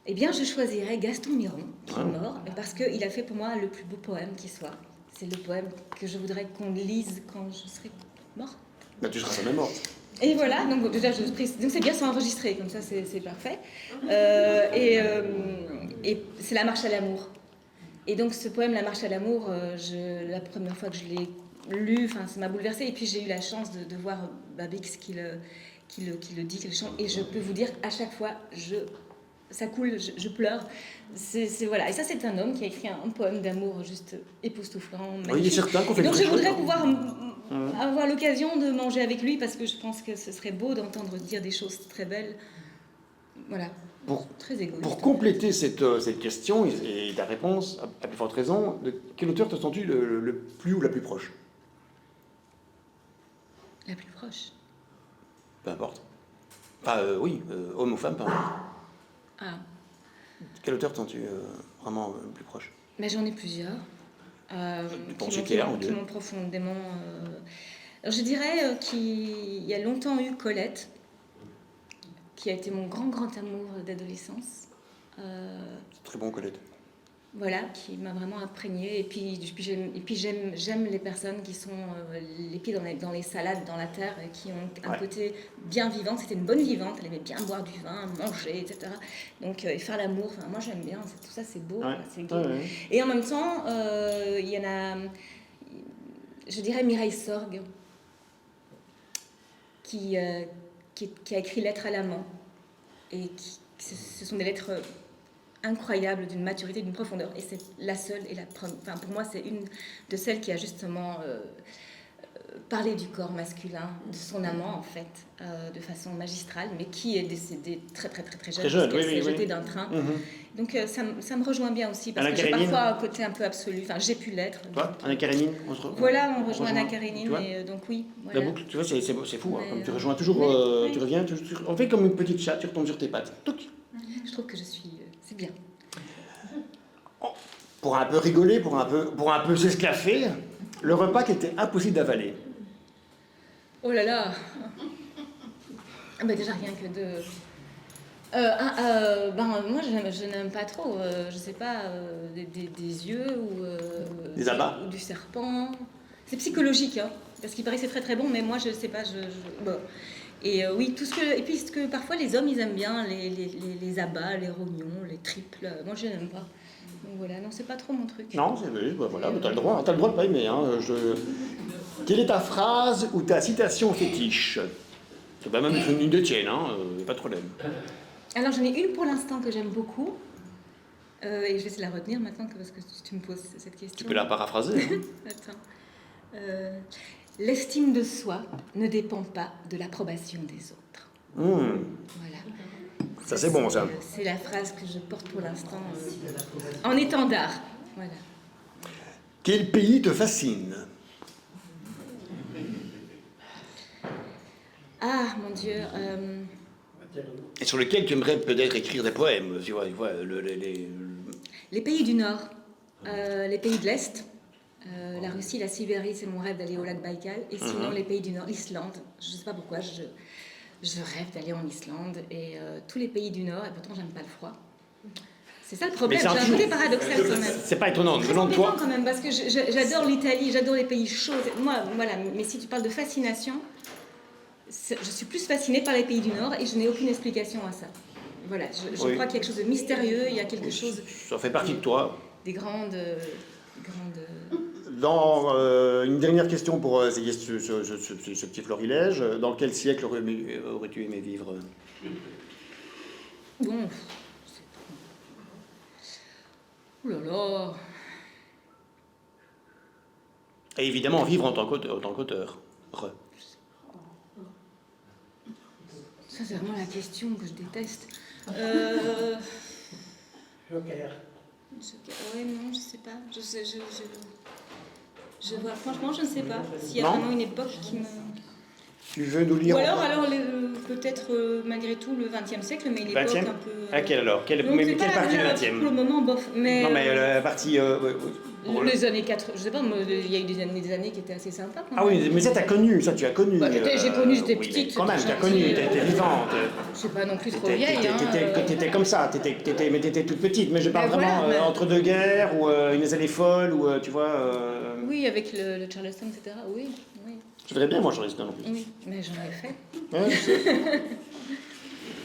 eh bien, je choisirais Gaston Miron, qui est mort, parce qu'il a fait pour moi le plus beau poème qui soit. C'est le poème que je voudrais qu'on lise quand je serai morte. Bah, tu seras jamais morte. Et voilà, donc déjà, donc c'est bien, c'est enregistré, comme ça c'est parfait. Et c'est La Marche à l'amour. Et donc ce poème, La Marche à l'amour, la première fois que je l'ai lu, ça m'a bouleversée. Et puis j'ai eu la chance de voir Babix qui le dit, qui le chante. Et je peux vous dire, à chaque fois, ça coule, je pleure. Voilà. Et ça, c'est un homme qui a écrit un poème d'amour juste époustouflant. Oui, il est certain qu'on fait donc je voudrais chose, pouvoir avoir l'occasion de manger avec lui, parce que je pense que ce serait beau d'entendre dire des choses très belles. Voilà. Très égoïste. Pour compléter cette question et ta réponse, à plus forte raison, de quel auteur te sens-tu le plus ou la plus proche? La plus proche. Peu importe. Enfin, oui, homme ou femme, peu importe. Ah. Quel auteur te sens-tu vraiment le plus proche? Mais j'en ai plusieurs. Qui m'ont profondément... Alors je dirais qu'il y a longtemps eu Colette, qui a été mon grand amour d'adolescence. C'est très bon, Colette. Voilà, qui m'a vraiment imprégnée. Et puis j'aime les personnes qui sont les pieds dans les salades, dans la terre, et qui ont un côté bien vivant. C'était une bonne vivante, elle aimait bien boire du vin, manger, etc. Donc, et faire l'amour, moi j'aime bien, tout ça c'est beau, c'est gai. Et en même temps, il y en a, je dirais Mireille Sorgue, qui a écrit Lettres à l'amant. Et ce sont des lettres incroyables, d'une maturité, d'une profondeur. Et c'est la seule, pour moi, c'est une de celles qui a justement parlé du corps masculin, de son amant, en fait, de façon magistrale, mais qui est décédée très jeune, parce qu'elle s'est jetée d'un train. Donc ça me rejoint bien aussi, parce que j'ai parfois un côté un peu absolu. Enfin, j'ai pu l'être. Toi, Anna Karénine, Voilà, on rejoint Anna Karénine, et donc oui. Voilà. La boucle, tu vois, c'est fou. Hein, comme tu rejoins toujours, tu reviens, on fait comme une petite chatte, tu retombes sur tes pattes. Touc. Je trouve que c'est bien. Pour un peu rigoler, pour un peu s'esclaffer, le repas qui était impossible d'avaler. Oh là là. Déjà rien que de... moi je n'aime pas trop, je sais pas, des yeux ou... des abats ou du serpent. C'est psychologique, hein, parce qu'il paraît que c'est très bon, mais moi je sais pas, bon. Et oui, et puis ce que parfois les hommes ils aiment bien, les abats, les rognons, les triples, moi je n'aime pas. Donc voilà, non, c'est pas trop mon truc. Non, voilà, t'as le droit de pas aimer. Hein, Quelle est ta phrase ou ta citation fétiche? C'est pas même une de tienne, pas de problème. Alors j'en ai une pour l'instant que j'aime beaucoup, et je vais essayer de la retenir maintenant parce que tu me poses cette question. Tu peux la paraphraser. Hein. Attends. L'estime de soi ne dépend pas de l'approbation des autres. Voilà. Ça c'est bon, ça. C'est la phrase que je porte pour l'instant en étendard. Voilà. Quel pays te fascine? Ah, mon Dieu. Et sur lequel tu aimerais peut-être écrire des poèmes, tu vois Les pays du Nord, les pays de l'Est, la Russie, la Sibérie, c'est mon rêve d'aller au lac Baïkal. Et sinon, les pays du Nord, l'Islande, je ne sais pas pourquoi, je rêve d'aller en Islande. Et tous les pays du Nord, et pourtant, j'aime pas le froid. C'est ça le problème, j'ai un côté paradoxal quand même. C'est pas étonnant, venant de toi. Quand même, parce que j'adore l'Italie, j'adore les pays chauds. Moi, voilà, mais si tu parles de fascination, je suis plus fascinée par les pays du Nord et je n'ai aucune explication à ça. Voilà, je crois qu'il y a quelque chose de mystérieux, il y a quelque chose... Ça fait partie de toi. Des grandes... Dans une dernière question pour essayer ce petit florilège. Dans quel siècle aurais-tu aimé vivre? Bon, c'est pas... Ouh là là. Et évidemment, vivre en tant qu'auteur. Ça, c'est vraiment la question que je déteste. Joker. Ouais, non, je sais pas. Franchement, je ne sais pas s'il y a Non. vraiment une époque qui me... Tu veux nous lire Ou alors peut-être malgré tout le XXe siècle, mais une époque 20e? un peu... À quelle alors? Donc, Quelle c'est pas partie du la- 20e? Pour le moment, bof. Mais, Non, mais la partie... les années 80, je sais pas, moi, il y a eu des années qui étaient assez sympas. Quand Ah même. oui, mais ça, tu as connu. Ça, tu as connu. Bah, j'ai connu, j'étais oui, petite. mais quand même, tu j'étais as connu. gentille, Tu étais vivante. Je suis pas non plus trop vieille. T'étais comme ça. Mais t'étais toute petite. Mais je parle Mais vraiment voilà, mais- entre deux guerres, ou une des années folles, ou tu vois... Oui, avec le Charleston, etc. Oui, oui, Je voudrais bien, moi, Charleston en plus. oui. Mais j'en ai fait. Ouais, je sais.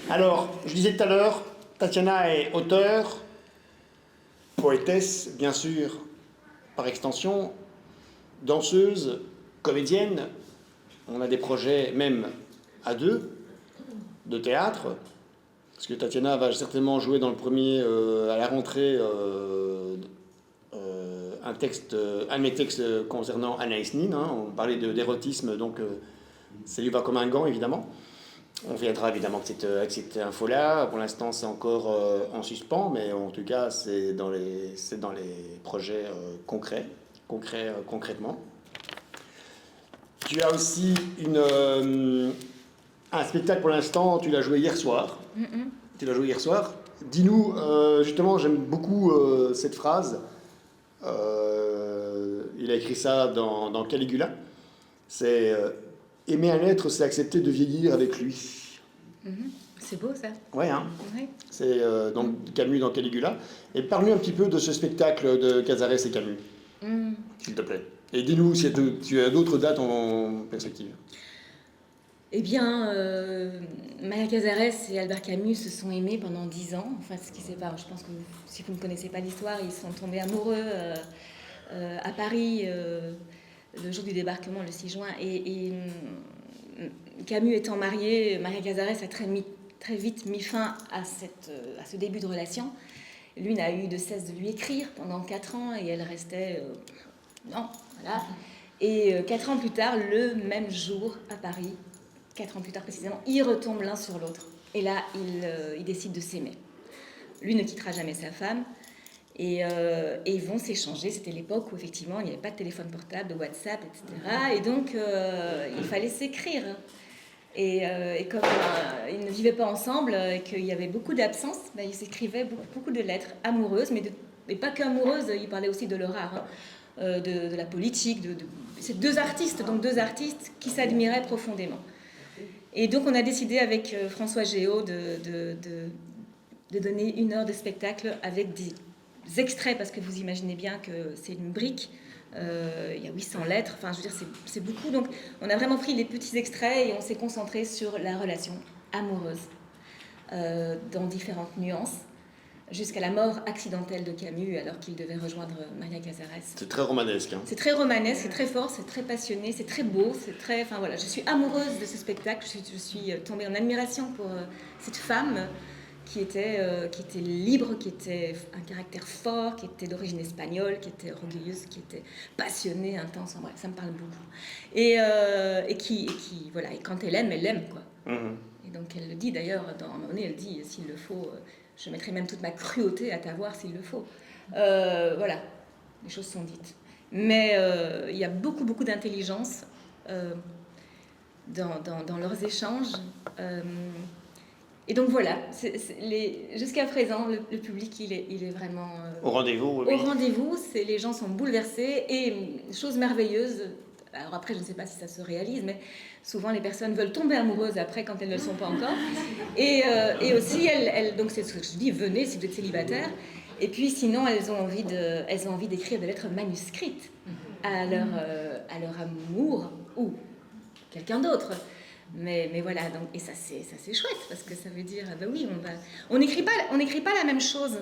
Alors, je disais tout à l'heure, Tatiana est auteure, poétesse, bien sûr, par extension, danseuse, comédienne. On a des projets même à deux, de théâtre, parce que Tatiana va certainement jouer dans le premier, à la rentrée, un de mes textes concernant Anaïs Nin. Hein. On parlait d'érotisme, donc ça lui va comme un gant, évidemment. On viendra évidemment avec cette info-là. Pour l'instant, c'est encore en suspens, mais en tout cas, c'est dans les projets concrètement. Tu as aussi un spectacle pour l'instant, tu l'as joué hier soir. Dis-nous, justement, j'aime beaucoup cette phrase. Il a écrit ça dans Caligula. C'est aimer un être, c'est accepter de vieillir avec lui. C'est beau ça. Ouais, hein. Ouais. C'est donc Camus dans Caligula. Et parle-nous un petit peu de ce spectacle de Cazares et Camus, s'il te plaît. Et dis-nous si tu as d'autres dates en perspective. Eh bien, Maria Cazares et Albert Camus se sont aimés pendant 10 ans. Enfin, ce qui s'est passé, je pense que si vous ne connaissez pas l'histoire, ils sont tombés amoureux à Paris le jour du débarquement, le 6 juin. Et Camus étant marié, Maria Cazares a très vite mis fin à ce début de relation. Lui n'a eu de cesse de lui écrire pendant 4 ans et elle restait... non, voilà. Et 4 ans plus tard, le même jour à Paris, 4 ans plus tard précisément, ils retombent l'un sur l'autre. Et là, ils décident de s'aimer. Lui ne quittera jamais sa femme. Et ils vont s'échanger. C'était l'époque où, effectivement, il n'y avait pas de téléphone portable, de WhatsApp, etc. Et donc, il fallait s'écrire. Et comme ils ne vivaient pas ensemble et qu'il y avait beaucoup d'absence, ils s'écrivaient beaucoup de lettres amoureuses, mais pas qu'amoureuses, ils parlaient aussi de leur art, de la politique. C'est deux artistes qui s'admiraient profondément. Et donc, on a décidé avec François Géaud de donner 1 heure de spectacle avec des extraits, parce que vous imaginez bien que c'est une brique. Il y a 800 lettres, enfin je veux dire c'est beaucoup, donc on a vraiment pris les petits extraits et on s'est concentré sur la relation amoureuse dans différentes nuances, jusqu'à la mort accidentelle de Camus alors qu'il devait rejoindre Maria Cazares. C'est très romanesque. Hein. C'est très romanesque, c'est très fort, c'est très passionné, c'est très beau, c'est très... Enfin voilà, je suis amoureuse de ce spectacle, je suis tombée en admiration pour cette femme qui était libre, qui était un caractère fort, qui était d'origine espagnole, qui était orgueilleuse, qui était passionnée, intense, en bref, ça me parle beaucoup. Et qui voilà, et quand elle aime, quoi. Et donc elle le dit d'ailleurs, à un moment donné, elle dit, s'il le faut, je mettrai même toute ma cruauté à t'avoir s'il le faut. Voilà, les choses sont dites. Mais il y a beaucoup d'intelligence dans leurs échanges. Et donc voilà, jusqu'à présent, le public, il est vraiment... Au rendez-vous, oui. Au rendez-vous, les gens sont bouleversés. Et chose merveilleuse, alors après, je ne sais pas si ça se réalise, mais souvent les personnes veulent tomber amoureuses après quand elles ne le sont pas encore. Et aussi, donc c'est ce que je dis, venez si vous êtes célibataire. Et puis sinon, elles ont envie d'écrire des lettres manuscrites à leur amour ou quelqu'un d'autre. Mais voilà, donc, et ça c'est chouette parce que ça veut dire, ben oui, on n'écrit pas la même chose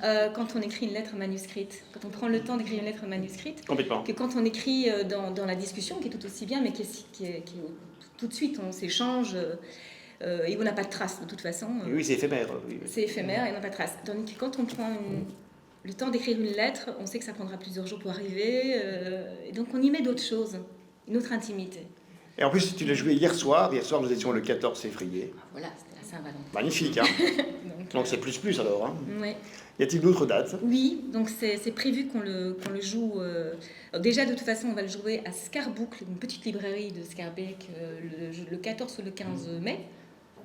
quand on écrit une lettre manuscrite, quand on prend le temps d'écrire une lettre manuscrite, Complètement. que quand on écrit dans la discussion, qui est tout aussi bien, mais tout de suite on s'échange et on n'a pas de traces de toute façon. Oui, c'est éphémère. Oui. C'est éphémère et on n'a pas de traces. Tandis que quand on prend le temps d'écrire une lettre, on sait que ça prendra plusieurs jours pour arriver, et donc on y met d'autres choses, une autre intimité. Et en plus, tu l'as joué hier soir. Hier soir, nous étions le 14 février. Voilà, c'était la Saint-Valentin. Magnifique, hein. Donc c'est plus alors. Hein. Oui. Y a-t-il d'autres dates? Oui, donc c'est prévu qu'on le joue. Déjà, de toute façon, on va le jouer à Scarboucle, une petite librairie de Scarbeck, le 14 ou le 15 mai.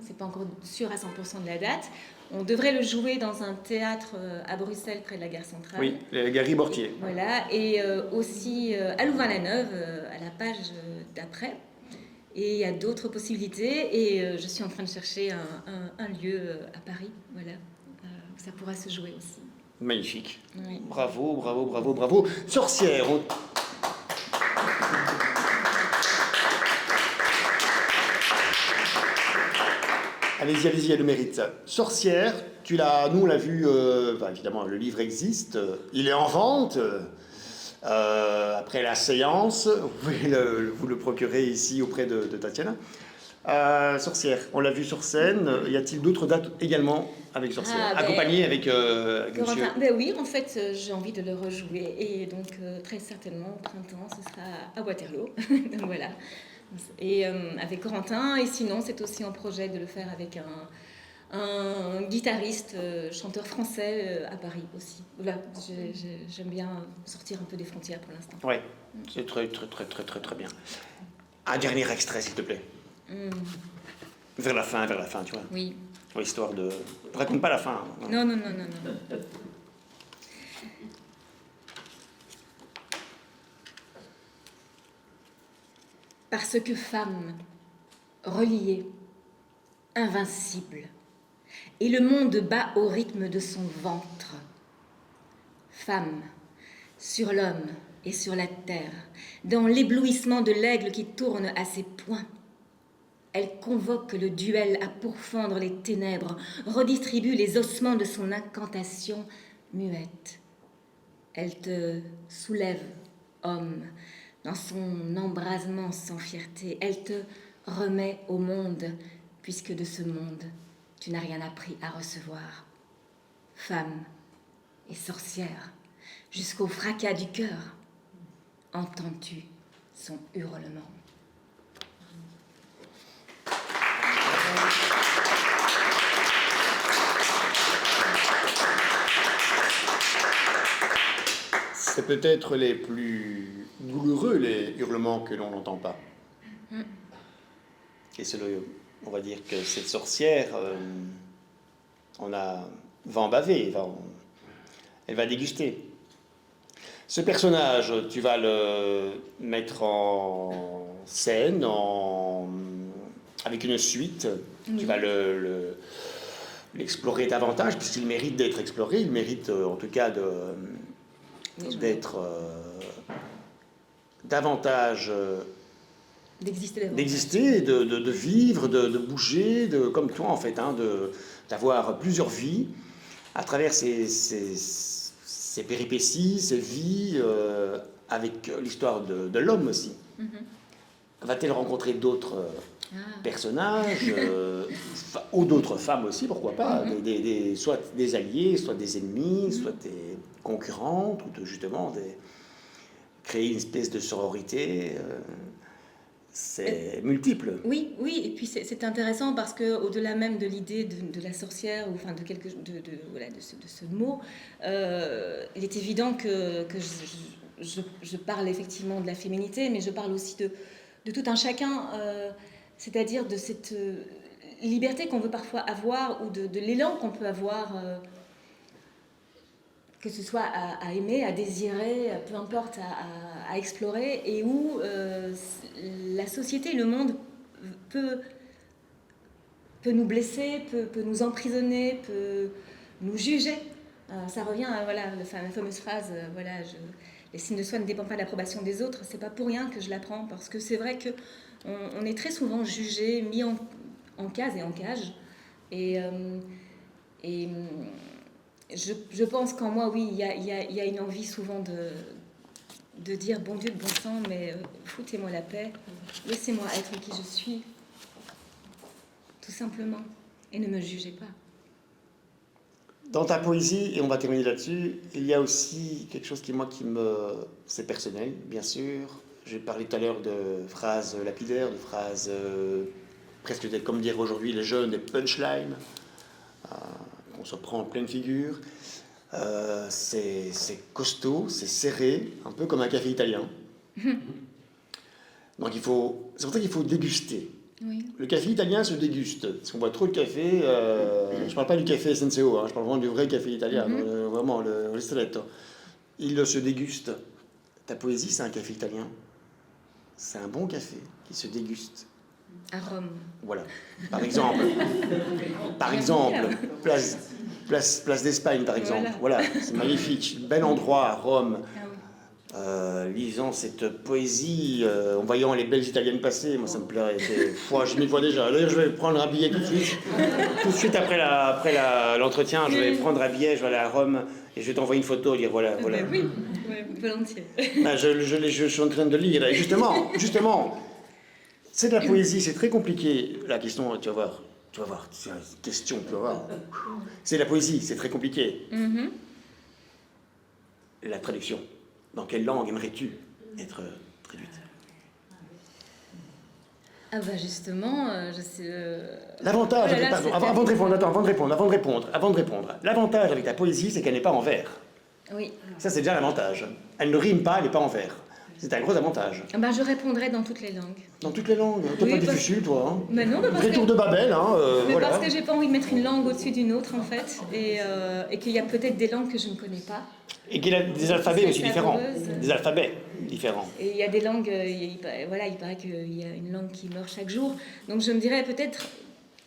C'est pas encore sûr à 100% de la date. On devrait le jouer dans un théâtre à Bruxelles, près de la gare centrale. Oui, la Galerie Mortier. Voilà, et aussi à Louvain-la-Neuve, à la page d'après. Et il y a d'autres possibilités, et je suis en train de chercher un lieu à Paris, voilà, où ça pourra se jouer aussi. Magnifique. Oui. Bravo, bravo, bravo, bravo. Sorcière. Allez-y, elle le mérite. Sorcière, nous on l'a vu, évidemment le livre existe, il est en vente. Après la séance, vous pouvez vous le procurer ici auprès de Tatiana. Sorcière, on l'a vu sur scène. Y a-t-il d'autres dates également avec Sorcière, accompagnée avec monsieur? Oui, en fait, j'ai envie de le rejouer. Et donc, très certainement, au printemps, ce sera à Waterloo. Donc voilà. Et avec Corentin. Et sinon, c'est aussi un projet de le faire avec un guitariste, chanteur français à Paris aussi. Voilà, j'aime bien sortir un peu des frontières pour l'instant. Oui, c'est très bien. Un dernier extrait, s'il te plaît. Vers la fin, tu vois. Oui. Histoire de... Raconte pas la fin. Non. Parce que femme, reliée, invincible, et le monde bat au rythme de son ventre. Femme, sur l'homme et sur la terre, dans l'éblouissement de l'aigle qui tourne à ses poings. Elle convoque le duel à pourfendre les ténèbres, redistribue les ossements de son incantation muette. Elle te soulève, homme, dans son embrasement sans fierté. Elle te remet au monde, puisque de ce monde, tu n'as rien appris à recevoir. Femme et sorcière, jusqu'au fracas du cœur, entends-tu son hurlement? C'est peut-être les plus douloureux, les hurlements que l'on n'entend pas. Et on va dire que cette sorcière, va en baver, elle va déguster. Ce personnage, tu vas le mettre en scène, avec une suite. Tu vas l'explorer davantage, puisqu'il mérite d'être exploré. Il mérite, en tout cas, d'être davantage... d'exister, de vivre, de bouger, comme toi, en fait, d'avoir plusieurs vies à travers ces péripéties, ces vies, avec l'histoire de l'homme aussi. Va-t-elle rencontrer d'autres personnages, ou d'autres femmes aussi, pourquoi pas, soit des alliés, soit des ennemis, soit des concurrentes, ou justement créer une espèce de sororité. C'est multiple. Oui, et puis c'est intéressant parce que au-delà même de l'idée de la sorcière, ou enfin de ce mot, il est évident que je parle effectivement de la féminité, mais je parle aussi de tout un chacun, c'est-à-dire de cette liberté qu'on veut parfois avoir, ou de l'élan qu'on peut avoir, que ce soit à aimer, à désirer, peu importe, à explorer, et où la société, le monde peut nous blesser, peut nous emprisonner, peut nous juger. Ça revient à la fameuse phrase, les signes de soi ne dépendent pas de l'approbation des autres. C'est pas pour rien que je l'apprends, parce que c'est vrai que on est très souvent jugé, mis en case et en cage, et je pense qu'en moi, oui, il y a une envie souvent de dire, bon Dieu de bon sang, mais foutez-moi la paix, laissez-moi être qui je suis, tout simplement, et ne me jugez pas. Dans ta poésie, et on va terminer là-dessus, il y a aussi quelque chose c'est personnel, bien sûr. J'ai parlé tout à l'heure de phrases lapidaires, de phrases presque comme dire aujourd'hui les jeunes, des punchlines, qu'on se prend en pleine figure. C'est costaud, c'est serré, un peu comme un café italien. Donc c'est pour ça qu'il faut déguster. Oui. Le café italien se déguste. Parce qu'on boit trop de café. Je ne parle pas du café SNCO, je parle vraiment du vrai café italien, vraiment le ristretto. Il se déguste. Ta poésie, c'est un café italien. C'est un bon café qui se déguste. À Rome. Voilà. Par exemple, place d'Espagne, par exemple. Voilà, c'est magnifique. Bel endroit à Rome. Lisant cette poésie, en voyant les belles italiennes passer, moi ça me plairait. Je m'y vois déjà. D'ailleurs, je vais prendre un billet tout de suite. Tout de suite après l'entretien, je vais prendre un billet, je vais aller à Rome et je vais t'envoyer une photo et dire voilà. Oui, volontiers. Je suis en train de lire. Et justement, c'est de la poésie, c'est très compliqué. La question, tu vas voir, c'est une question, tu vas voir. C'est de la poésie, c'est très compliqué. La traduction. Dans quelle langue aimerais-tu être traduite? Ah bah justement, je sais... L'avantage, pardon, avant de répondre, l'avantage avec la poésie, c'est qu'elle n'est pas en vers. Oui. Ça, c'est déjà l'avantage. Elle ne rime pas, elle n'est pas en vers. C'est un gros avantage. Ah bah je répondrai dans toutes les langues. Dans toutes les langues. T'es pas difficile, toi. Hein. Mais non, mais parce Tour de Babel, mais voilà. parce que j'ai pas envie de mettre une langue au-dessus d'une autre, en fait, et qu'il y a peut-être des langues que je ne connais pas. Et qu'il y a des alphabets aussi différents. Des alphabets différents. Et il y a des langues, il paraît qu'il y a une langue qui meurt chaque jour. Donc je me dirais peut-être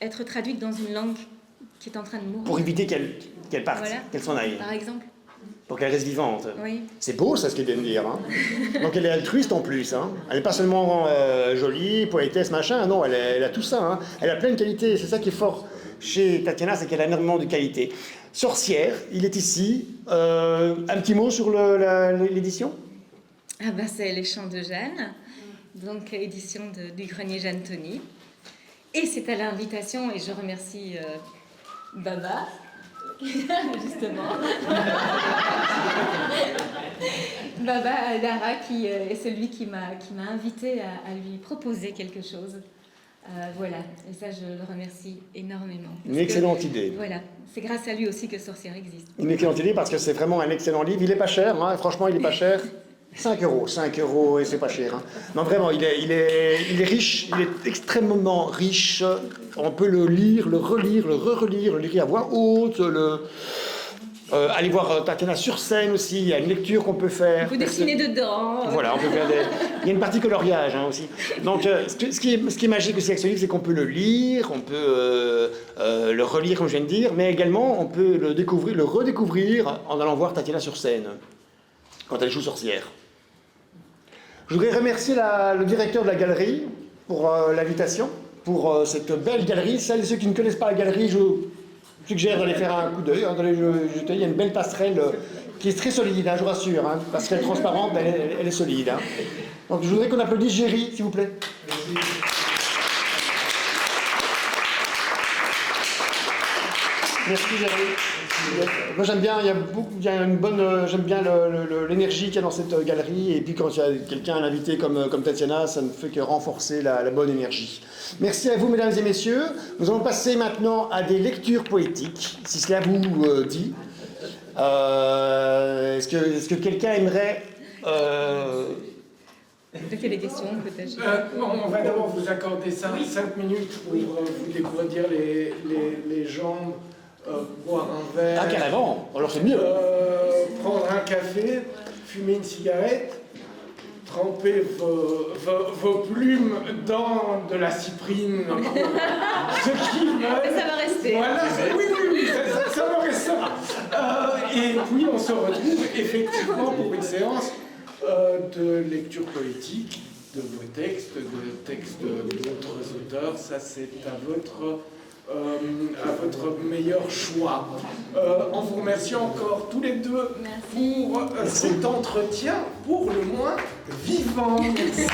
être traduite dans une langue qui est en train de mourir. Pour éviter qu'elle parte, qu'elle s'en aille. Par exemple. Pour qu'elle reste vivante. Oui. C'est beau, ça, ce qu'elle vient de dire. Donc elle est altruiste en plus. Elle n'est pas seulement jolie, poétesse, machin. Non, elle a tout ça. Elle a plein de qualités. C'est ça qui est fort chez Tatiana, c'est qu'elle a énormément de qualités. Sorcière, il est ici. Un petit mot sur l'édition? Ah bah c'est Les Chants de Jeanne, donc édition du Grenier Jeanne Tony. Et c'est à l'invitation, et je remercie Baba, justement. Baba Dara, qui est celui qui m'a invité à lui proposer quelque chose. Voilà, et ça je le remercie énormément. Une excellente idée. Voilà, c'est grâce à lui aussi que Sorcière existe. Une excellente idée parce que c'est vraiment un excellent livre. Il n'est pas cher, franchement il n'est pas cher. 5 €, et c'est pas cher. Non, vraiment, il est riche, il est extrêmement riche. On peut le lire, le relire, le re-relire, le lire à voix haute, aller voir Tatiana sur scène aussi, il y a une lecture qu'on peut faire. On peut dessiner dedans. Voilà, on peut faire il y a une partie coloriage aussi. Donc, ce qui est magique aussi avec ce livre, c'est qu'on peut le lire, on peut le relire, comme je viens de dire, mais également on peut le découvrir, le redécouvrir en allant voir Tatiana sur scène, quand elle joue sorcière. Je voudrais remercier le directeur de la galerie pour l'invitation, pour cette belle galerie. Celles et ceux qui ne connaissent pas la galerie, je suggère d'aller faire un coup d'œil, d'aller jeter. Il y a une belle passerelle qui est très solide, je vous rassure. Passerelle transparente, elle est solide. Donc je voudrais qu'on applaudisse Géry, s'il vous plaît. Merci. Merci Géry. Moi j'aime bien, j'aime bien l'énergie qu'il y a dans cette galerie, et puis quand il y a quelqu'un, un invité comme Tatiana, ça ne fait que renforcer la bonne énergie. Merci à vous mesdames et messieurs. Nous allons passer maintenant à des lectures poétiques, si cela vous dit. Est-ce que quelqu'un aimerait... Peut-être des questions, peut-être. On va d'abord vous accorder 5 minutes pour vous découvrir les jambes, boire un verre. Ah, carrément. Alors c'est mieux. Prendre un café, fumer une cigarette, tremper vos plumes dans de la cyprine. Ce qui ça va rester. Voilà, oui, ça va rester. Et puis on se retrouve effectivement pour une séance de lecture poétique de vos textes, de textes d'autres auteurs. Ça, c'est à votre à votre meilleur choix. En vous remerciant encore tous les deux pour cet entretien pour le moins vivant. Merci.